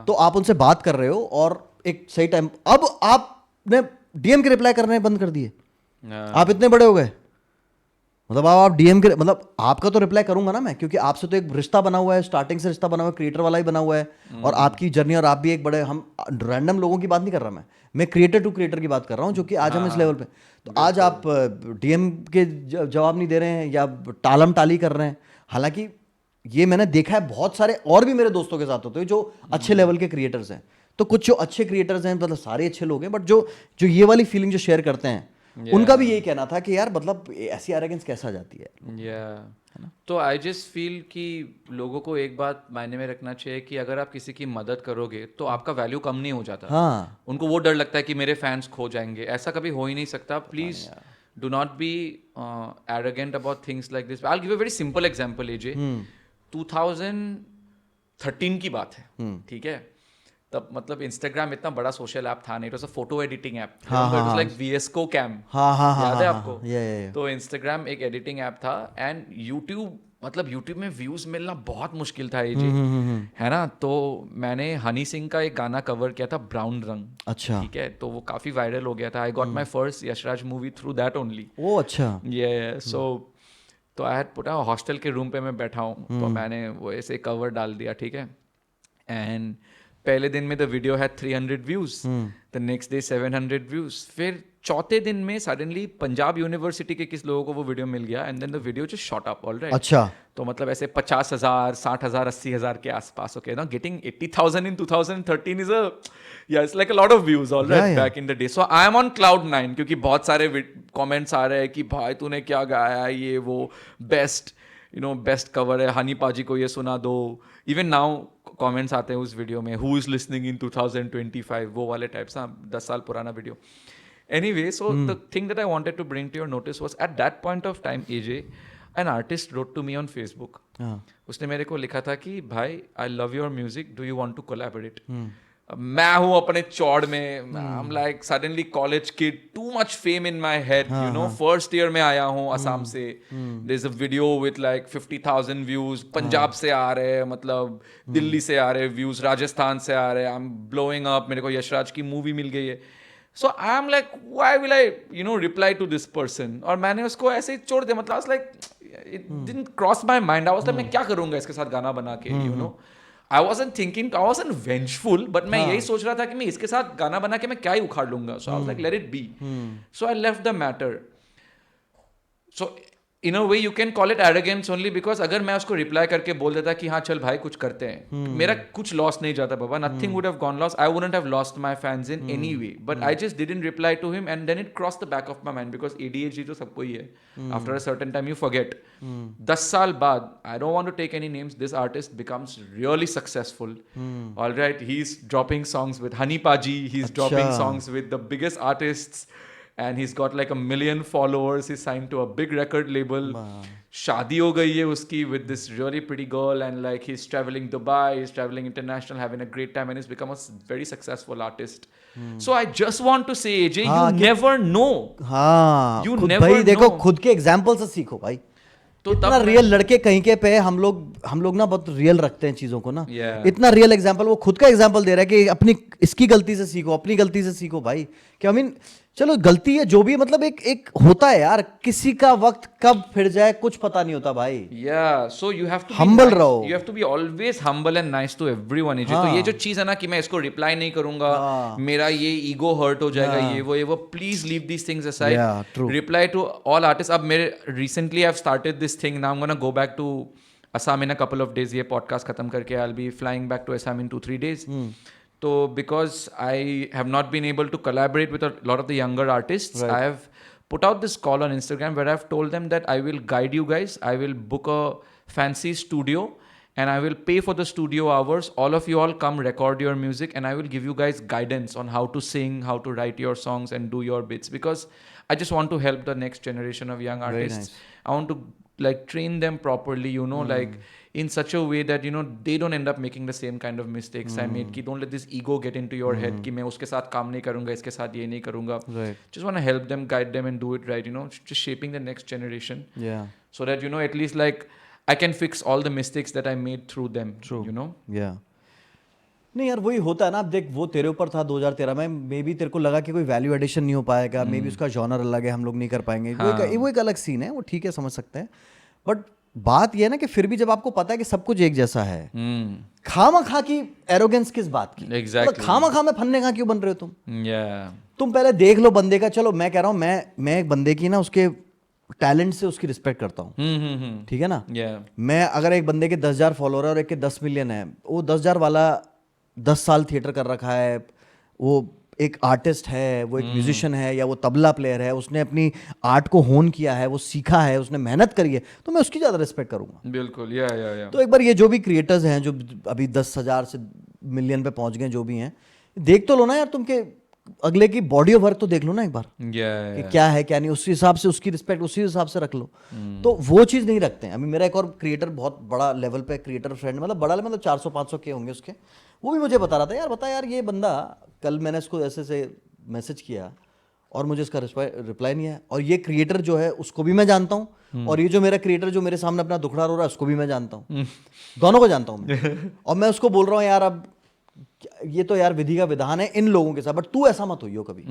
B: तो आप उनसे बात कर रहे हो और एक सही टाइम, अब आपने डीएम के रिप्लाई करने बंद कर दिए, आप इतने बड़े हो गए, मतलब आप डीएम के, मतलब आपका तो रिप्लाई करूंगा ना मैं, क्योंकि आपसे तो एक रिश्ता बना हुआ है, स्टार्टिंग से रिश्ता बना हुआ है, क्रिएटर वाला ही बना हुआ है, और आपकी जर्नी, और आप भी एक बड़े, हम रैंडम लोगों की बात नहीं कर रहा मैं क्रिएटर टू क्रिएटर की बात कर रहा हूँ, जो कि आज हम इस लेवल पे, तो आज आप डीएम के जवाब नहीं दे रहे हैं या टालम टाली कर रहे हैं। हालांकि ये मैंने देखा है बहुत सारे और भी मेरे दोस्तों के साथ होते हैं जो अच्छे लेवल के क्रिएटर्स हैं, तो कुछ जो अच्छे क्रिएटर्स हैं, मतलब सारे अच्छे लोग हैं, बट जो जो ये वाली फीलिंग जो शेयर करते हैं, उनका भी यही कहना था कि यार मतलब ऐसी एरोगेंस कैसे आ जाती है।
A: तो आई जस्ट फील कि लोगों को एक बात मायने में रखना चाहिए कि अगर आप किसी की मदद करोगे तो आपका वैल्यू कम नहीं हो जाता।
B: हाँ,
A: उनको वो डर लगता है कि मेरे फैंस खो जाएंगे, ऐसा कभी हो ही नहीं सकता। Please do not be arrogant about things like this. I will give a very simple example. AJ 2013 की बात है, ठीक है, तब मतलब इंस्टाग्राम इतना बड़ा सोशल ऐप था नहीं, it was a photo editing app, it was like VSCO cam, याद है आपको? तो इंस्टाग्राम एक एडिटिंग ऐप था, एंड यूट्यूब, मतलब यूट्यूब में व्यूज मिलना बहुत मुश्किल था ये जी, है ना। तो मैंने हनी सिंह का एक गाना कवर किया था, ब्राउन रंग,
B: अच्छा,
A: ठीक है, तो वो काफी वायरल हो गया था। I got my first Yashraj movie through that only.
B: ओ अच्छा,
A: ये सो तो आई हैड पुट, हॉस्टल के रूम पे मैं बैठा हूँ, तो मैंने वो ऐसे कवर डाल दिया, ठीक है, एंड पहले दिन में द वीडियो है 300 views, the next day 700 views, फिर चौथे दिन में सडनली पंजाब यूनिवर्सिटी के किस लोगों को वो वीडियो मिल गया, and then the video just shot up, alright.
B: अच्छा,
A: तो मतलब ऐसे 50,000, 60,000, 80,000 के आसपास, ओके ना, गेटिंग 80,000 इन 2013 इज अ, या it's like a lot of views, alright, back in the day. So I am on cloud 9, क्योंकि बहुत सारे कमेंट्स आ रहे हैं कि भाई तूने क्या गाया, ये वो, best, you know, best cover है, हनी पाजी को ये सुना दो। इवन नाउ कमेंट्स आते हैं उस वीडियो में, हु इज लिसनिंग इन 2025, वो वाले टाइप्स, हाँ, 10 साल पुराना video. Anyway, so the thing that I wanted to bring to your notice was at that point of time, AJ, an artist wrote to me on Facebook. उसने मेरे को लिखा था कि भाई, I love your music, do you want to collaborate? मैं हूँ अपने चौड़ में, I'm like suddenly college kid, too much fame in my head, you know, first year में आया हूँ असम से, there's a video with like 50,000 views, Punjab से आ रहे हैं, मतलब दिल्ली से आ रहे हैं views, राजस्थान से आ रहे हैं, I'm blowing up, मेरे को यशराज की मूवी मिल गई है। So I am like, why will I, you know, reply to this person? और मैंने उसको ऐसे ही छोड़ दिया, मतलब I was like, it didn't cross my mind. I was like, मैं क्या करूँगा इसके साथ गाना बना के, you know? I wasn't thinking, I wasn't vengeful, but मैं यही सोच रहा था कि मैं इसके साथ गाना बना के मैं क्या ही उखाड़ लूँगा. So I was like, let it be. So I left the matter. So in a way you can call it arrogance only because अगर मैं उसको रिप्लाई करके बोल देता कि हाँ चल भाई कुछ करते हैं, मेरा कुछ लॉस नहीं जाता बाबा, nothing would have gone lost. I wouldn't have lost my fans in any way, but I just didn't reply to him, and then it crossed the back of my mind because ADHD तो सबको ही है. After a certain time you forget. 10 साल बाद, I don't want to take any names, this artist becomes really successful. All right, he's dropping songs with Honey Paji, he's dropping songs with the biggest artists. And he's got like 1 million followers. He's signed to a big record label. शादी हो गई है उसकी with this really pretty girl, and like he's traveling Dubai, he's traveling international, having a great time, and he's become a very successful artist. So I just want to say, AJ, you never know.
B: हाँ,
A: You
B: खुद
A: never
B: भाई देखो,
A: know.
B: खुद के example से सीखो भाई.
A: तो
B: इतना रियल लड़के कहीं के पे हम लोग ना बहुत रियल रखते हैं चीजों को ना. इतना रियल एग्जाम्पल, वो खुद का एग्जाम्पल दे रहा है कि अपनी इसकी गलती से सीखो, अपनी गलती से सीखो भाई. क्या I mean, चलो गलती है जो भी, मतलब एक होता है यार, किसी का वक्त कब फिर जाए कुछ पता नहीं होता भाई.
A: Yeah, so you have to
B: humble
A: be
B: रहो.
A: You have to be always humble and nice to everyone. तो ये जो चीज है ना कि मैं इसको रिप्लाई नहीं करूंगा, मेरा ये ईगो हर्ट हो जाएगा, ये वो, please leave these things aside. Reply to all artist. अब मेरे recently I have started this thing, now I am gonna go back to Assam in a couple of days. ये पॉडकास्ट खत्म करके I will be flying back to Assam in 2-3 days. So because I have not been able to collaborate with a lot of the younger artists, I have put out this call on Instagram where I've told them that I will guide you guys. I will book a fancy studio and I will pay for the studio hours. All of you all come record your music and I will give you guys guidance on how to sing, how to write your songs and do your bits. Because I just want to help the next generation of young artists. I want to like train them properly, you know, like in such a way that, you know, they don't end up making the same kind of mistakes I made. Ki don't let this ego get into your head कि मैं उसके साथ काम नहीं करूँगा, इसके साथ ये नहीं करूँगा. Just want to help them, guide them and do it right, you know, just shaping the next generation.
B: Yeah.
A: So that, you know, at least like I can fix all the mistakes that I made through them. True. You know?
B: Yeah. नहीं यार वही होता है ना. अब देख वो तेरे ऊपर था 2013 में, मे बी तेरे को लगा कि कोई वैल्यू एडिशन नहीं हो पाएगा, मे बी उसका जॉनर अलग है, हम लोग नहीं कर पाएंगे. वो एक अलग सीन है, वो ठीक है, समझ सकते हैं. बट बात ये है ना कि फिर भी जब आपको पता है कि सब कुछ एक जैसा है, खामा खा की एरोगेंस किस बात की?
A: Exactly.
B: खामा खा में फन्ने खा क्यों बन रहे हो तुम?
A: Yeah.
B: तुम पहले देख लो बंदे का. चलो मैं कह रहा हूँ, मैं एक बंदे की ना उसके टैलेंट से उसकी रिस्पेक्ट करता हूँ, ठीक है ना. मैं अगर एक बंदे के 10,000 फॉलोअर है और एक के 10 मिलियन है, वो 10,000 वाला 10 साल थिएटर कर रखा है, वो एक आर्टिस्ट है, वो एक म्यूजिशियन है, या वो तबला प्लेयर है, उसने अपनी आर्ट को होन किया है, वो सीखा है, उसने मेहनत करी है, तो मैं उसकी ज़्यादा रिस्पेक्ट करूँगा.
A: बिल्कुल. या
B: तो एक बार ये जो भी क्रिएटर्स हैं जो अभी 10,000 से मिलियन पे पहुंच गए, जो भी हैं, देख तो लो ना यार तुम के अगले की बॉडी ऑफ वर्क तो देख लो ना एक बार कि क्या है क्या नहीं, उस हिसाब से उसकी रिस्पेक्ट उसी हिसाब से रख लो. तो वो चीज़ नहीं रखते हैं. अभी मेरा एक और क्रिएटर बहुत बड़ा लेवल पे क्रिएटर फ्रेंड, मतलब बड़ा मतलब 400-500 के होंगे उसके, वो भी मुझे बता रहा था, यार बता यार ये बंदा, कल मैंने इसको ऐसे से मैसेज किया और मुझे इसका रिप्लाई नहीं आया, और ये क्रिएटर जो है उसको भी मैं जानता हूँ, और ये जो मेरा क्रिएटर जो मेरे सामने अपना दुखड़ा रो रहा है उसको भी मैं जानता हूँ, दोनों को जानता हूँ मैं. और मैं उसको बोल रहा हूँ यार अब ये तो यार विधि का विधान है इन लोगों के साथ, बट तू ऐसा मत होइयो कभी.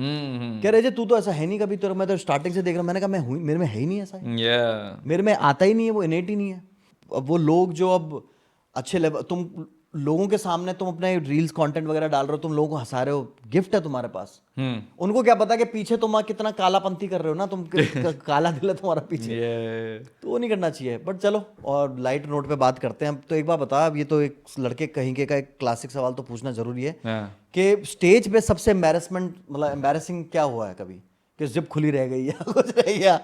B: कह रहे तू तो ऐसा है नहीं कभी, तो मैं तो स्टार्टिंग से देख रहा हूँ. मैंने कहा मैं हूँ, मेरे में है ही नहीं ऐसा है. मेरे में आता ही नहीं है, वो इनेट ही नहीं है. अब वो लोग जो अब अच्छे लेवल, तुम लोगों के सामने तुम अपने रील्स कंटेंट वगैरह डाल रहे हो, तुम लोगों को हंसा रहे हो, गिफ्ट है तुम्हारे पास. उनको क्या पता कि पीछे तुम कितना कालापंथी कर रहे हो ना, तुम काला दिल है तुम्हारा पीछे. तो वो नहीं करना चाहिए. बट चलो, और लाइट नोट पे बात करते हैं. तो एक बार बता, अब ये तो एक लड़के कहीं के का एक क्लासिक सवाल तो पूछना जरूरी है कि स्टेज पे सबसे एम्बैरेसमेंट, मतलब एम्बैरेसिंग क्या हुआ है कभी, कि जिप खुली रह गई या कुछ रह गया?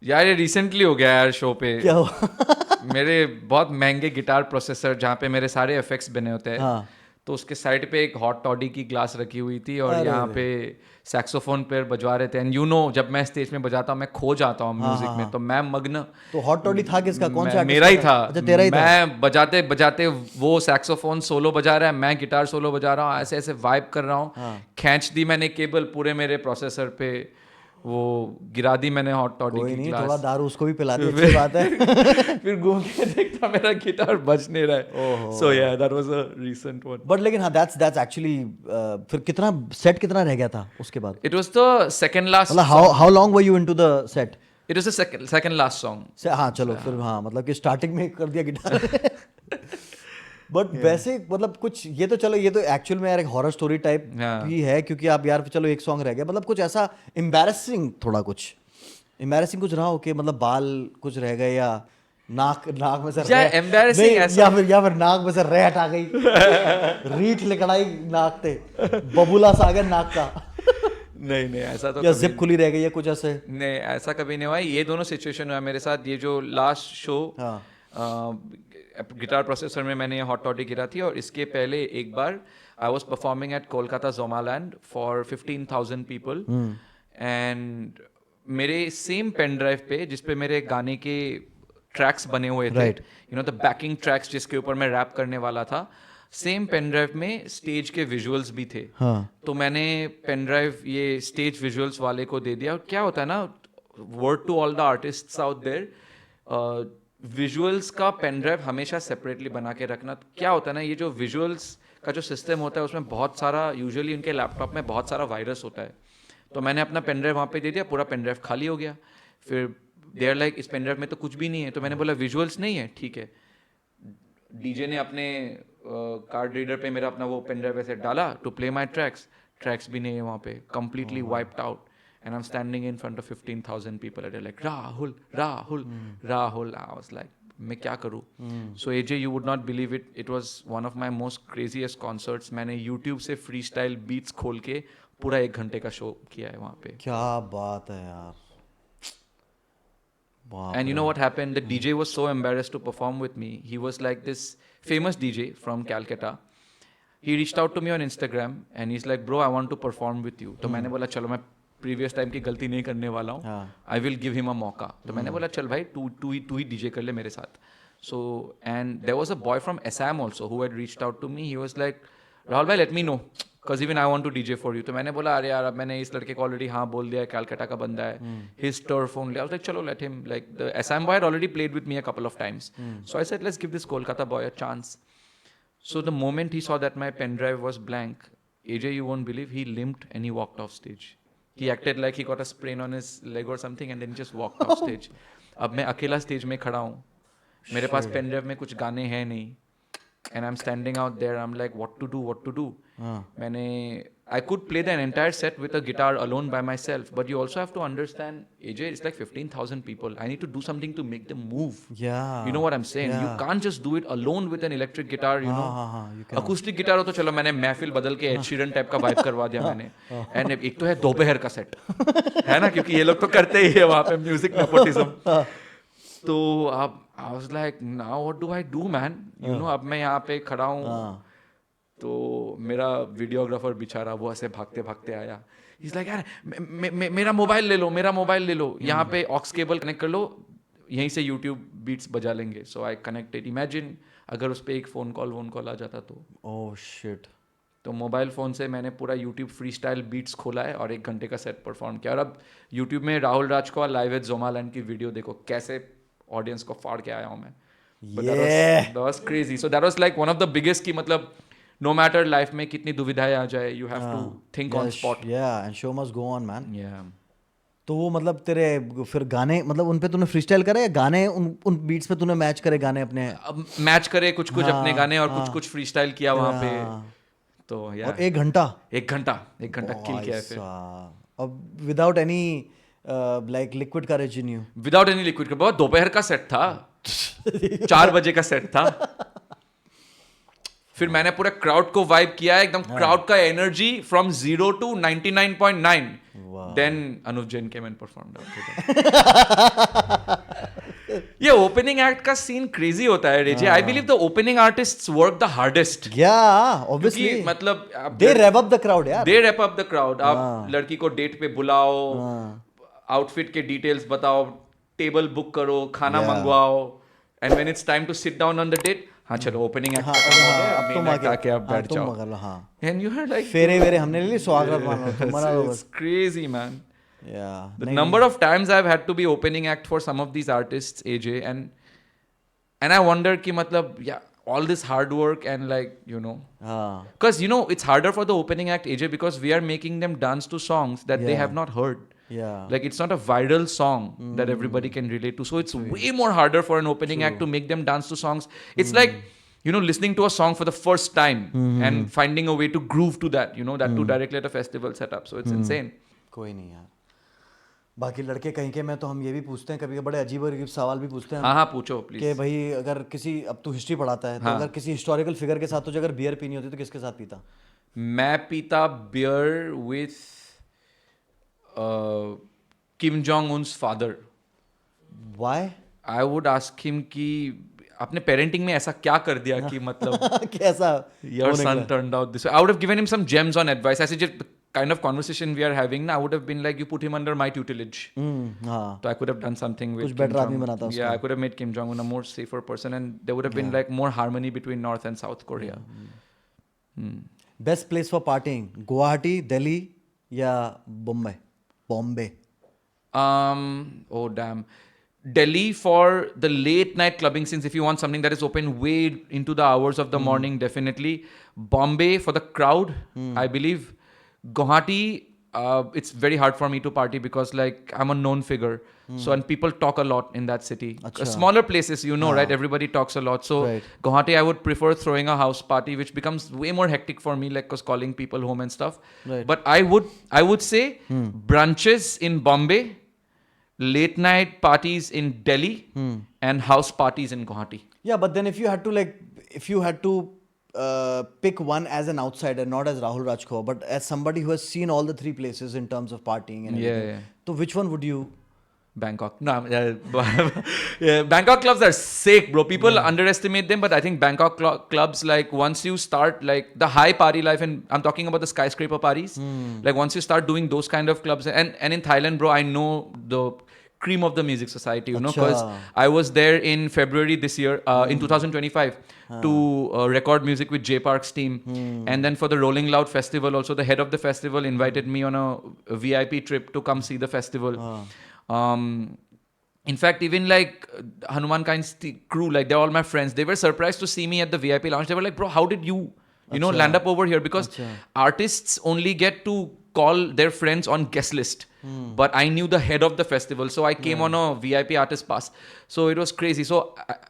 A: यार ये रिसेंटली हो गया यार शो पे.
B: क्या हुआ?
A: मेरे बहुत महंगे गिटार प्रोसेसर जहाँ पे मेरे सारे इफेक्ट्स बने होते हैं, तो उसके साइड पे एक हॉट टॉडी की ग्लास रखी हुई थी, और यहाँ पे सैक्सोफोन प्लेयर बजवा रहे थे. एंड यू नो जब मैं स्टेज में बजाता हूँ, मैं खो जाता हूँ म्यूजिक में, तो मैं मग्न.
B: तो हॉट टॉडी था किसका, कौन सा?
A: मेरा ही था.
B: अच्छा तेरा ही था.
A: मैं बजाते बजाते वो सैक्सोफोन सोलो बजा रहा है, मैं गिटार सोलो बजा रहा हूँ, ऐसे ऐसे वाइब कर रहा हूँ. खींच दी मैंने केबल पूरे मेरे प्रोसेसर पे, वो गिरा दी मैंने हॉट टॉडी की ग्लास.
B: थोड़ा दारू उसको भी पिला दी, अच्छी बात है.
A: फिर घूम के देखता मेरा गिटार बज नहीं रहा है. सो या that was a recent one.
B: But लेकिन हाँ, दैट्स एक्चुअली. फिर कितना सेट कितना रह गया था उसके बाद?
A: It was the second last.
B: मतलब how long were you into the set?
A: It was the second last song.
B: हाँ चलो फिर, हाँ मतलब कि स्टार्टिंग में कर दिया गिटार. बट वैसे मतलब कुछ, ये तो चलो, ये तो एक्चुअल में यार एक हॉरर स्टोरी टाइप भी है, क्योंकि आप यार चलो एक सॉन्ग रह गया, मतलब कुछ ऐसा एम्बैरेसिंग, थोड़ा कुछ एम्बैरेसिंग कुछ रहा हो कि मतलब बाल कुछ रह गए, या नाक में से
A: एम्बैरेसिंग ऐसा,
B: या फिर नाक में से रेट आ गई, रीठ लिकड़ाई नाक पे, बबूला सा आ गया नाक का.
A: नहीं ऐसा तो,
B: या जिप खुली रह गई है कुछ ऐसे?
A: नहीं ऐसा कभी नहीं हुआ. ये दोनों सिचुएशन हुआ मेरे साथ. ये जो लास्ट शो गिटार प्रोसेसर में मैंने हॉट टॉडी गिरा थी, और इसके पहले एक बार I was performing at Kolkata Zomaland for 15,000 people, and मेरे सेम पेन ड्राइव पे जिसपे मेरे गाने के ट्रैक्स बने हुए थे, you know the backing tracks जिसके ऊपर मैं रैप करने वाला था, सेम पेन ड्राइव में स्टेज के विजुअल्स भी थे. तो मैंने पेन ड्राइव ये स्टेज विजुअल्स वाले को दे दिया. और क्या होता है ना, word to all the artists out there, visuals का पेन ड्राइव हमेशा सेपरेटली बना के रखना. क्या होता है ना, ये जो विजुअल्स का जो सिस्टम होता है उसमें बहुत सारा, यूजुअली उनके लैपटॉप में बहुत सारा वायरस होता है. तो मैंने अपना पेन ड्राइव वहाँ पे दे दिया, पूरा पेन ड्राइव खाली हो गया. फिर दे आर लाइक इस पेन ड्राइव में तो कुछ भी नहीं है. तो मैंने बोला विजुअल्स नहीं है, ठीक है. डीजे ने अपने कार्ड रीडर पे मेरा अपना वो पेन ड्राइव ऐसे डाला टू प्ले माई ट्रैक्स भी नहीं है वहाँ पे, completely wiped out. And I'm standing in front of 15,000 people and they're like, Rahul. I was like, मैं क्या करूँ? So AJ, you would not believe it. It was one of my most craziest concerts. मैंने YouTube से freestyle beats खोल के पूरा 1 घंटे का शो किया है वहाँ पे.
B: क्या बात है यार.
A: And you know what happened? The DJ was so embarrassed to perform with me. He was like this famous DJ from Calcutta. He reached out to me on Instagram and he's like, bro, I want to perform with you. तो मैंने बोला चलो मैं previous time की गलती नहीं करने वाला हूँ, आई विल गिव हिम अ मौका. तो मैंने बोला चल भाई तू ही डीजे कर ले मेरे साथ. So and there was a boy from Assam also who had reached out to me. He was like, Rahul bhai, let me know, because even I want to DJ for you. तो मैंने बोला अरे यार अब मैंने इस लड़के को ऑलरेडी हाँ बोल दिया है, कैलकाटा का बंदा है, his turf only. I was like चलो let him, like the Assam boy had already played with me a couple of times. So I said let's give this Kolkata boy a chance. So the moment he saw that my pen drive was blank, AJ, you won't believe, he limped and he walked off stage. He acted like he got a sprain on his leg or something and then he just walked off stage. अब मैं अकेला stage में खड़ा हूँ, मेरे पास pen drive में कुछ गाने हैं नहीं, and I am standing out there, I am like what to do. मैंने I could play the entire set with a guitar alone by myself, but you also have to understand AJ it's like 15,000 people. I need to do something to make them move. You know what I am saying, you can't just do it alone with an electric guitar. You know acoustic guitar हो तो चलो मैंने महफिल बदल के Ed Sheeran type का vibe करवा दिया मैंने. एंड एक तो है दोपहर का सेट है ना, क्योंकि ये लोग तो करते ही है वहाँ पे म्यूजिक नेपोटिज्म. तो अब I was like, now what do I do, man? You know, अब मैं यहाँ पे खड़ा हूँ, तो मेरा वीडियोग्राफर बेचारा वो ऐसे भागते भागते आया. He's like, यार मेरा मोबाइल ले लो, यहाँ पे ऑक्स केबल कनेक्ट कर लो, यहीं से YouTube बीट्स बजा लेंगे. So I connected. Imagine अगर उस पर एक फोन कॉल आ जाता तो.
B: Oh shit.
A: तो मोबाइल फ़ोन से मैंने पूरा यूट्यूब फ्री स्टाइल बीट्स खोला है और 1 घंटे का सेट परफॉर्म किया. और अब यूट्यूब में राहुल राजकोवा लाइव विद जोमालैंड की वीडियो देखो, कैसे ऑडियंस को फाड़ के आया हूँ मैं. That was crazy. So that was like one of the biggest की मतलब no matter लाइफ में कितनी दुविधाएं आ जाए, you have to think on spot.
B: Yeah, and show must go on, man.
A: Yeah.
B: तो वो मतलब तेरे फिर गाने मतलब उन पे तूने फ्रीस्टाइल करे या गाने उन बीट्स पे तूने मैच करे गाने अपने?
A: अब मैच करे कुछ अपने गाने और कुछ फ्रीस्टाइल किया वहाँ पे. तो यार
B: और 1 घंटा
A: किल किया है फिर.
B: अब without any like liquid courage in you?
A: Without any liquid courage. बहुत दोपहर का सेट था 4 बजे का सेट था. फिर मैंने पूरा क्राउड को वाइब किया, एकदम क्राउड का energy from 0 to 99.9. Then Anuj Jain came and performed. ये ओपनिंग एक्ट का सीन क्रेजी होता है रेजे. I believe the opening artists work the hardest.
B: Obviously
A: मतलब
B: they wrap up the crowd यार.
A: They wrap up the crowd. आप लड़की को डेट पे बुलाओ, आउटफिट के डिटेल्स बताओ, टेबल बुक करो, खाना मंगवाओ, and when it's time to sit down on the date, हाँ चलो ओपनिंग एक्ट
B: अब तुम
A: आके आप बैठ जाओ. एंड यू आर लाइक
B: फेरे वेरे हमने ले ली, स्वागत मानो तुम्हारा.
A: It's crazy, man.
B: Yeah.
A: The number of times I've had to be opening act for some of these artists, AJ, and I wonder कि मतलब yeah, all this hard work and like you know, because you know it's harder for the opening act, AJ, because we are making them dance to songs that they have not heard.
B: Yeah.
A: Like it's not a viral song that everybody can relate to. So it's way more harder for an opening act to make them dance to songs. It's like, you know, listening to a song for the first time and finding a way to groove to that, you know, that too directly at a festival setup. So it's insane.
B: कोई नहीं यार. बाकी लड़के कहीं के में तो हम ये भी पूछते हैं कभी, बड़े अजीब अजीब सवाल भी पूछते हैं.
A: हाँ पूछो प्लीज.
B: कि भाई अगर किसी, अब तू हिस्ट्री पढ़ाता है, तो अगर किसी हिस्टोरिकल फिगर के साथ तुझे अगर बियर पीनी होती तो किसके साथ पीता?
A: मैं पीता बियर विथ किम जोंग उन्स father.
B: Why?
A: I would ask him कि आपने पेरेंटिंग में ऐसा क्या कर दिया कि मतलब
B: कैसा
A: your son turned out this way. I would have given him some gems on advice. ऐसे just kind of conversation we are having now, I would have been like, you put him under my tutelage.
B: हाँ.
A: So I could have done something with
B: कुछ better आदमी बनाता उसको.
A: Yeah, I could have made Kim Jong Un a more safer person, and there would have been like more harmony between North and South Korea.
B: Best place for partying? Guwahati, Delhi या Bombay?
A: Oh damn. Delhi for the late night clubbing scenes, if you want something that is open way into the hours of the morning, definitely. Bombay for the crowd, I believe. Guwahati, it's very hard for me to party because like I'm a known figure. So and people talk a lot in that city. Smaller places, you know, right? Everybody talks a lot. So Guwahati, I would prefer throwing a house party, which becomes way more hectic for me, like cause calling people home and stuff. But I would say brunches in Bombay, late night parties in Delhi, and house parties in Guwahati.
B: Yeah, but then if you had to pick one as an outsider, not as Rahul Rajkhowa, but as somebody who has seen all the three places in terms of partying and everything, so which one would you
A: Bangkok. No, yeah, Bangkok clubs are sick, bro. People underestimate them, but I think Bangkok clubs, like once you start like the high party life, and I'm talking about the skyscraper parties. Like once you start doing those kind of clubs, and in Thailand, bro, I know the cream of the music society, you know, because
B: Acha.
A: I was there in February this year, in 2025, to record music with J Park's team. And then for the Rolling Loud festival, also the head of the festival invited me on a VIP trip to come see the festival. In fact, even like Hanuman Kind's crew, like they're all my friends. They were surprised to see me at the VIP lounge. They were like, "Bro, how did you land up over here?" Because artists only get to call their friends on guest list. But I knew the head of the festival, so I came on a VIP artist pass. So it was crazy. So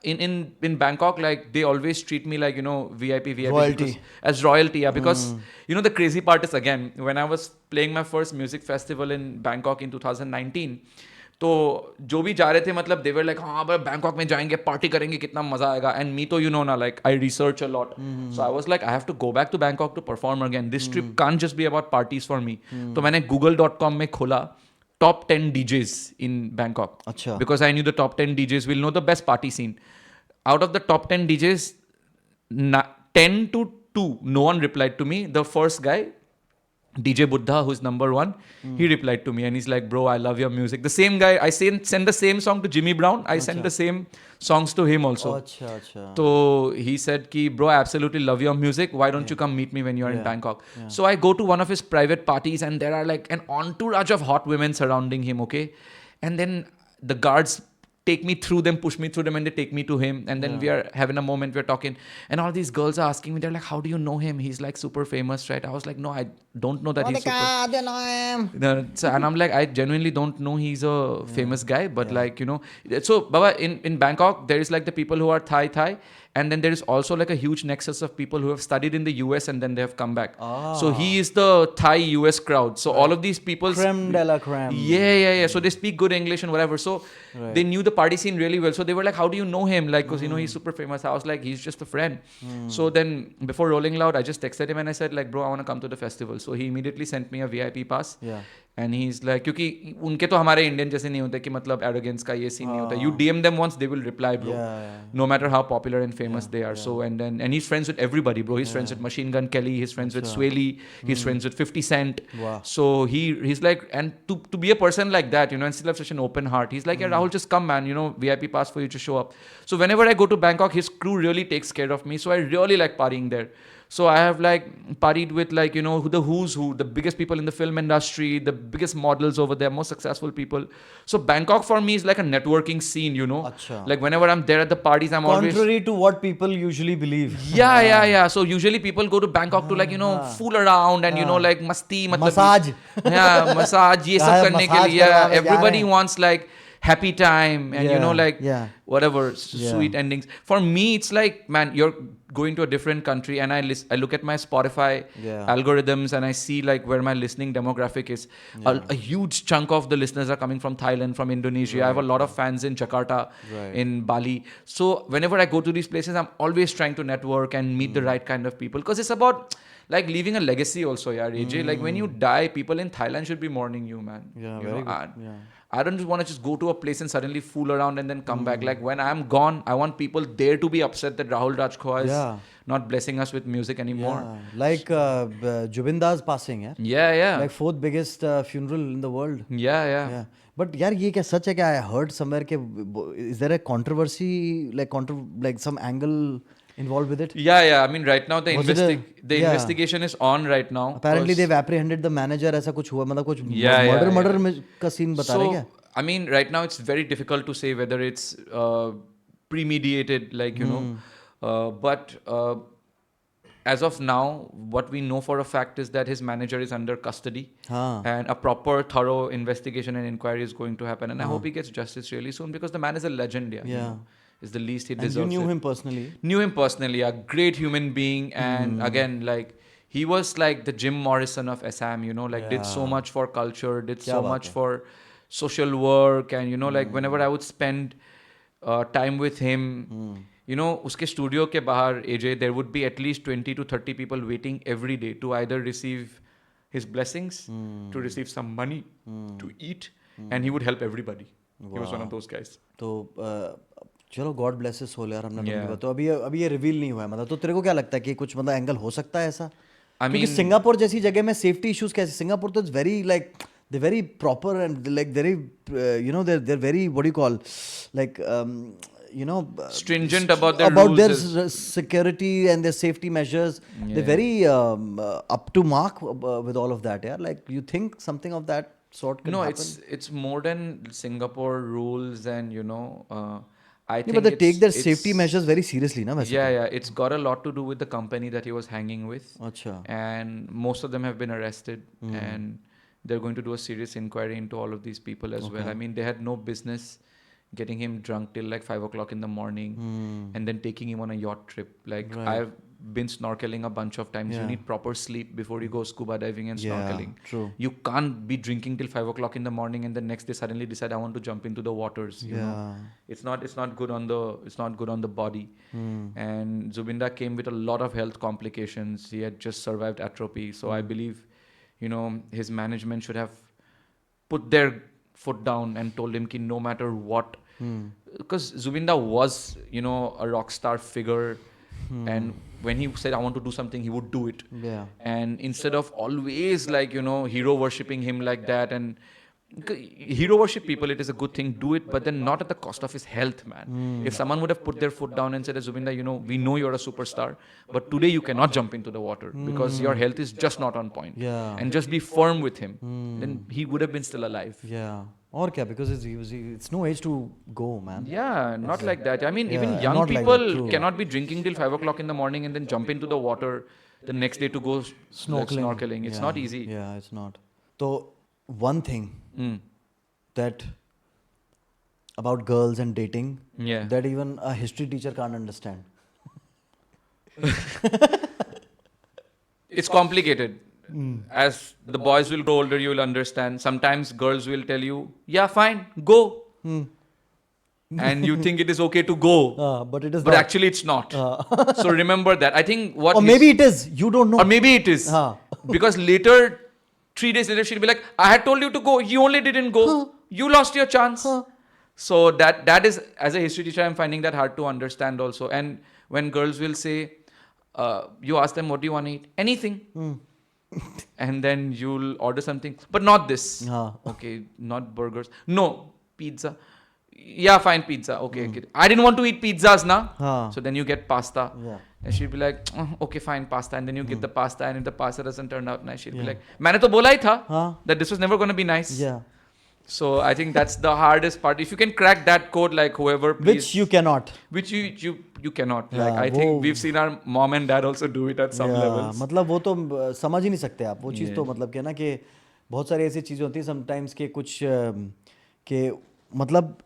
A: in Bangkok, like they always treat me like VIP
B: Royalty.
A: because- as royalty. Yeah, because the crazy part is, again, when I was playing my first music festival in Bangkok in 2019. तो जो भी जा रहे थे, मतलब they were like, हाँ भाई Bangkok में जाएंगे, पार्टी करेंगे, कितना मजा आएगा. And me तो ना, like I research a lot. So I was like, I have to go back to Bangkok to perform again. This trip can't just be about parties for me. तो मैंने google.com में खोला top 10 DJs in Bangkok.
B: अच्छा.
A: Because I knew the top 10 DJs will know the best party scene. Out of the top 10 DJs, 10 to 2, no one replied to me. The first guy, DJ Buddha, who's number one, he replied to me and he's like, "Bro, I love your music." The same guy, I send the same song to Jimmy Brown. I send the same songs to him also.
B: अच्छा अच्छा.
A: So he said, "Ki, bro, I absolutely love your music. Why don't you come meet me when you're in Bangkok?" So I go to one of his private parties and there are like an entourage of hot women surrounding him, okay? And then the guards take me through them, push me through them, and they take me to him. And then we are having a moment, we're talking. And all these girls are asking me, they're like, "How do you know him? He's like super famous, right?" I was like, "No, I don't know that he's super." No, and I'm like, I genuinely don't know he's a famous guy, but like, so Baba, in Bangkok, there is like the people who are Thai, and then there is also like a huge nexus of people who have studied in the US and then they have come back. So he is the Thai US crowd. So all of these people,
B: Creme de la creme.
A: yeah. So they speak good English and whatever. So they knew the party scene really well. So they were like, "How do you know him?" Like, because he's super famous. I was like, "He's just a friend." So then before Rolling Loud, I just texted him and I said like, "Bro, I want to come to the festival." So he immediately sent me a VIP pass.
B: Yeah.
A: And he's like, क्योंकि उनके तो हमारे Indian जैसे नहीं होते कि मतलब arrogance का ये scene नहीं होता. You DM them once, they will reply, bro. No matter how popular and famous they are. So and he's friends with everybody, bro. He's friends with Machine Gun Kelly. He's friends with Sway Lee. He's friends with 50 Cent.
B: Wow.
A: So he's like, and to be a person like that, and still have such an open heart. He's like, "Yeah, Rahul, just come, man. VIP pass for you to show up." So whenever I go to Bangkok, his crew really takes care of me. So I really like partying there. So I have like partied with like, the who's who, the biggest people in the film industry, the biggest models over there, most successful people. So Bangkok for me is like a networking scene,
B: Acha.
A: Like whenever I'm there at the parties, I'm always...
B: Contrary to what people usually believe.
A: Yeah. So usually people go to Bangkok to like, fool around and, like masti.
B: Massage.
A: Yeah, massage. ये सब करने के लिए. Yeah, everybody wants like happy time and whatever sweet endings. For me, it's like, man, you're going to a different country and I look at my Spotify algorithms and I see like where my listening demographic is. A huge chunk of the listeners are coming from Thailand, from Indonesia. I have a lot of fans in Jakarta, in Bali. So whenever I go to these places, I'm always trying to network and meet the right kind of people, because it's about like leaving a legacy also, AJ. Like when you die, people in Thailand should be mourning you, man.
B: Yeah, very good.
A: I don't just want to just go to a place and suddenly fool around and then come back. Like when I'm gone, I want people there to be upset that Rahul Rajkhoa is not blessing us with music anymore.
B: Yeah. Like Jubin Das passing,
A: Yeah.
B: Like 4th biggest funeral in the world.
A: Yeah.
B: But यार ये क्या सच है क्या? I heard somewhere कि is there a controversy, like some angle involved with it?
A: Yeah. I mean, right now the investigation is on right now.
B: Apparently they've apprehended the manager. ऐसा कुछ हुआ, मतलब कुछ murder में का scene बता रहे क्या?
A: I mean, right now it's very difficult to say whether it's premeditated, like but as of now, what we know for a fact is that his manager is under custody, and a proper, thorough investigation and inquiry is going to happen. And I hope he gets justice really soon, because the man is a legend. Is the least he deserves.
B: And you knew him personally?
A: Knew him personally, a great human being, and again, like he was like the Jim Morrison of Assam, did so much for culture, did so much for social work, and like whenever I would spend time with him, uske studio ke bahar, AJ, there would be at least 20 to 30 people waiting every day to either receive his blessings, to receive some money, to eat, and he would help everybody. He was one of those guys.
B: तो चलो God bless his soul यार, हमने तो
A: Yeah.
B: उनकी बात, तो अभी ये रिवील नहीं हुआ है मतलब, तो तेरे को क्या लगता है कि कुछ मतलब एंगल हो सकता है ऐसा?
A: I
B: क्योंकि
A: mean-
B: सिंगापुर जैसी जगह में सेफ्टी इश्यूज कैसे, सिंगापुर तो it's very like they very proper and like very you know they very what do you call like you know
A: Stringent about their rules
B: their
A: is-
B: security and their safety measures. They're very up to mark with all of that. Yeah, like you think something of that sort could
A: No,
B: happen?
A: it's more than Singapore rules, and I
B: Yeah,
A: think
B: but they take their
A: it's-
B: safety measures very seriously, na? वैसे
A: Yeah,
B: तो।
A: yeah. It's got a lot to do with the company that he was hanging with.
B: अच्छा।
A: And most of them have been arrested, and they're going to do a serious inquiry into all of these people as well. I mean, they had no business getting him drunk till like 5 o'clock in the morning and then taking him on a yacht trip. Like, I've been snorkeling a bunch of times. You need proper sleep before you go scuba diving and snorkeling.
B: True.
A: You can't be drinking till 5 o'clock in the morning and the next day suddenly decide I want to jump into the waters. You know, it's not good on the body. And Zubinda came with a lot of health complications. He had just survived atrophy. So I believe, his management should have put their foot down and told him ki no matter what, because Zubinda was a rock star figure, and when he said I want to do something, he would do it. And instead of always like hero worshipping him like that, and hero worship people, it is a good thing, do it, but then not at the cost of his health, man. If someone would have put their foot down and said, Zubinda, we know you're a superstar, but today you cannot jump into the water because your health is just not on point. And just be firm with him, then he would have been still alive.
B: Yeah. Or क्या? Because it's no age to go, man.
A: Yeah, not like that. I mean, even
B: Yeah,
A: young
B: not like
A: people
B: that, true.
A: cannot be drinking till 5 o'clock in the morning and then jump into the water the next day to go snorkeling. It's not easy.
B: Yeah, it's not. So one thing that about girls and dating,
A: Yeah.
B: that even a history teacher can't understand.
A: It's complicated. As the boys will grow older, you will understand. Sometimes girls will tell you, yeah, fine, go. And you think it is okay to go.
B: But it is
A: But
B: not.
A: actually, it's not. So remember that. I think what.
B: Or maybe it is. You don't know.
A: Or maybe it is. Because later, 3 days later, she'll be like, I had told you to go. You only didn't go. You lost your chance. So that is, as a history teacher, I'm finding that hard to understand also. And when girls will say, you ask them, what do you want to eat? Anything. And then you'll order something. But not this. Okay, not burgers. No, pizza. Yeah, fine, pizza. Okay, okay. I didn't want to eat pizzas now. So then you get pasta.
B: Yeah.
A: And she'll be like, okay, fine, pasta. And then you get the pasta. And if the pasta doesn't turn out nice, she'll be like, मैंने तो बोला ही था that this was never going to be nice.
B: Yeah.
A: So I think that's the hardest part. If you can crack that code, like whoever, please,
B: Which you cannot.
A: which you cannot.
B: Yeah,
A: Like I think we've seen our mom and dad also do it at some levels.
B: मतलब वो तो समझ ही नहीं सकते आप वो चीज़ तो मतलब क्या ना कि बहुत सारी ऐसी चीज़ें होती हैं समटाइम्स के कुछ के मतलब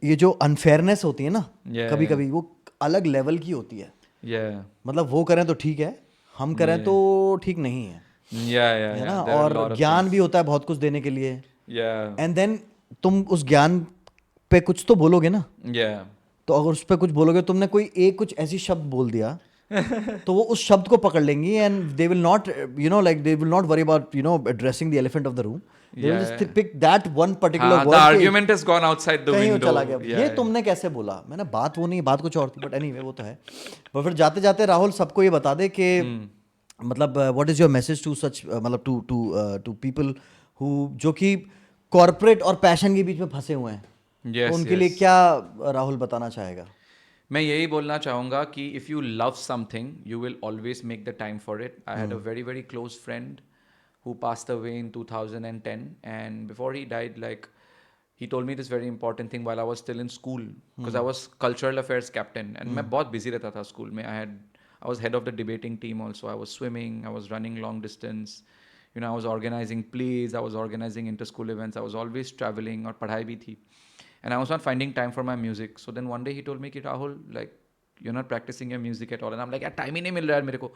B: ये जो अनफेयरनेस होती है ना कभी कभी वो अलग लेवल की होती है.
A: Yeah.
B: मतलब वो करें तो ठीक है, हम करें तो ठीक नहीं है.
A: Yeah.
B: है ना.
A: There are a lot
B: और
A: of
B: ज्ञान भी होता है बहुत कुछ देने के लिए.
A: Yeah.
B: एंड देन तुम उस ज्ञान पे कुछ तो बोलोगे ना.
A: Yeah.
B: तो अगर उस पर कुछ बोलोगे, तुमने कोई एक कुछ ऐसी शब्द बोल दिया तो वो उस शब्द को पकड़ लेंगी and they will not like they will not worry about addressing the elephant of the room. They will just pick that one particular word.
A: The argument has gone outside the
B: कहीं वो
A: window.
B: चला गया. ये तुमने कैसे बोला? मैंने बात वो नहीं, बात कुछ और थी. बट एनीवे वो तो है. पर फिर जाते जाते राहुल सबको ये बता दे कि मतलब what is your message to such मतलब टू पीपल हु जो कि कॉर्पोरेट और पैशन के बीच में फंसे हुए हैं.
A: Yes,
B: उनके लिए क्या राहुल बताना चाहेगा?
A: मैं यही बोलना चाहूँगा कि if you love something, you will always make the time for it. I had a very, very close friend who passed away in 2010. And before he died, like, he told me this very important thing while I was still in school. Because I was cultural affairs captain. And मैं बहुत busy रहता था school में. I was head of the debating team also. I was swimming. I was running long distance. I was organizing plays. I was organizing inter-school events. I was always traveling. और पढ़ाई भी थी. And I was not finding time for my music. So then one day he told me, Rahul, like, you're not practicing your music at all. And I'm like, time ही नहीं मिल रहा है मेरे को.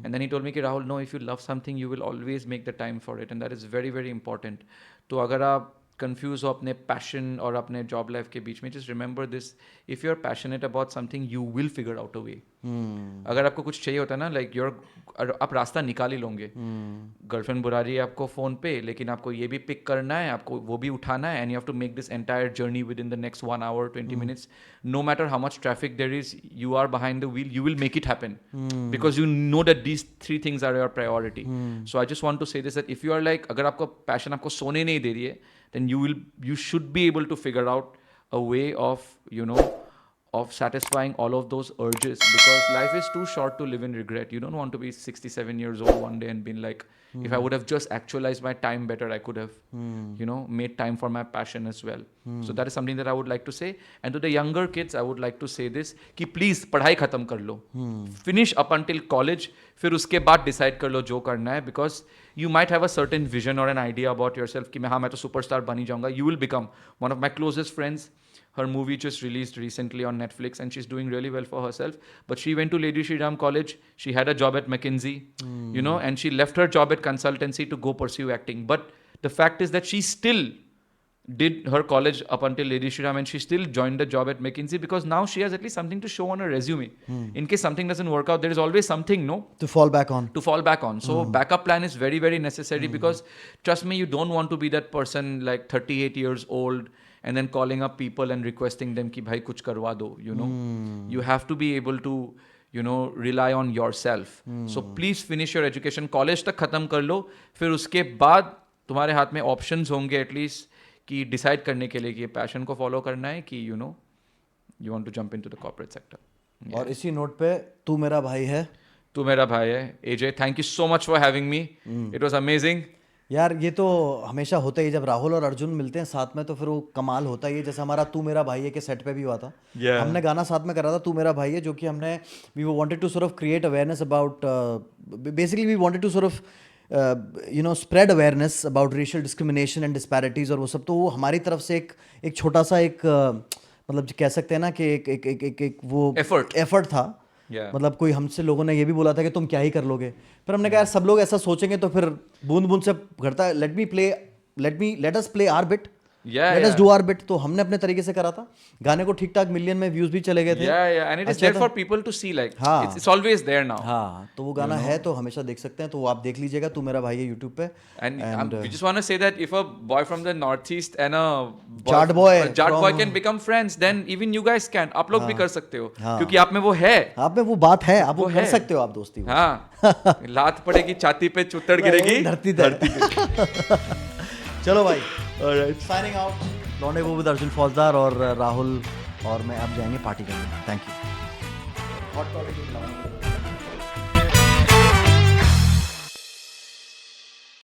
A: And then he told me, Rahul, no, if you love something, you will always make the time for it. And that is very, very important. तो अगर आप confuse हो अपने पैशन और अपने जॉब लाइफ के बीच में, just remember this, if you are passionate about something you will figure out a way. अगर आपको कुछ चाहिए होता है ना, लाइक आप रास्ता निकाल ही लोगे. गर्लफ्रेंड बुला रही है आपको फ़ोन पे, लेकिन आपको ये भी पिक करना है, आपको वो भी उठाना है, and you have to make this entire journey within the next 1 hour 20 minutes. No matter how much traffic there is, you are behind the wheel, you will make it happen. Because you know that these 3 things are your priority. So I just want to say this, that if you are like, अगर आपको passion आपको सोने नहीं दे रही है, then you should be able to figure out a way of, you know, of satisfying all of those urges, because life is too short to live in regret. You don't want to be 67 years old one day and being like, if I would have just actualized my time better, I could have, you know, made time for my passion as well. So that is something that I would like to say. And to the younger kids, I would like to say this, कि please पढ़ाई खत्म कर लो, finish up until college, फिर उसके बाद decide कर लो जो करना है, because you might have a certain vision or an idea about yourself कि मैं तो superstar बन ही जाऊंगा. You will become one of my closest friends. Her movie just released recently on Netflix and she's doing really well for herself. But she went to Lady Shri Ram College. She had a job at McKinsey, you know, and she left her job at consultancy to go pursue acting. But the fact is that she still did her college up until Lady Shri Ram, and she still joined the job at McKinsey because now she has at least something to show on her resume. In case something doesn't work out, there is always something, no?
B: To fall back on.
A: To fall back on. So backup plan is very, very necessary because trust me, you don't want to be that person like 38 years old and then calling up people and requesting them कि भाई कुछ करवा दो, you know. You have to be able to, you know, rely on yourself. So please finish your education. College तक खत्म कर लो, फिर उसके बाद तुम्हारे हाथ में options होंगे at least कि decide करने के लिए कि passion को follow करना है कि, you know, you want to jump into the corporate sector.
B: और इसी नोट पे तू मेरा भाई है.
A: तू मेरा भाई है. AJ, thank you so much for having me. It was amazing.
B: यार ये तो हमेशा होता ही, जब राहुल और अर्जुन मिलते हैं साथ में तो फिर वो कमाल होता ही है. जैसे हमारा तू मेरा भाई है के सेट पे भी हुआ था. हमने गाना साथ में करा था तू मेरा भाई है, जो कि हमने we wanted to sort of create awareness about, basically we wanted to sort of you know spread awareness about racial discrimination and disparities और वो सब. तो वो हमारी तरफ से एक छोटा सा एक मतलब कह सकते हैं ना कि एक वो एफर्ट था. मतलब कोई हमसे लोगों ने ये भी बोला था कि तुम क्या ही कर लोगे, फिर हमने कहा यार सब लोग ऐसा सोचेंगे तो फिर बूंद बूंद से घटता है. Let us play our bit, let us do our bit. तो हमने अपने तरीके से करा था. गाने को ठीक ठाक मिलियन में व्यूज भी चले गए थे.
A: and it is there for people to see, like it's always there now.
B: हाँ, तो वो गाना है तो हमेशा देख सकते हैं. तो वो आप देख लीजिएगा, तू मेरा भाई है YouTube पे.
A: And we just want to say that if a boy from the northeast and a
B: Jat boy
A: can become friends, then even you guys can. आप लोग भी कर सकते हो, क्योंकि आप में वो है.
B: आप में वो बात है, आप वो कर सकते हो आप दोस्ती.
A: हाँ, लात पड़ेगी छाती पे, चुत्तड़ गिरेगी
B: धरती पे. चलो भाई, साइनिंग आउट. लौंडे वो विद अर्जुन फौजदार और राहुल और मैं अब जाएंगे पार्टी करने. Thank you.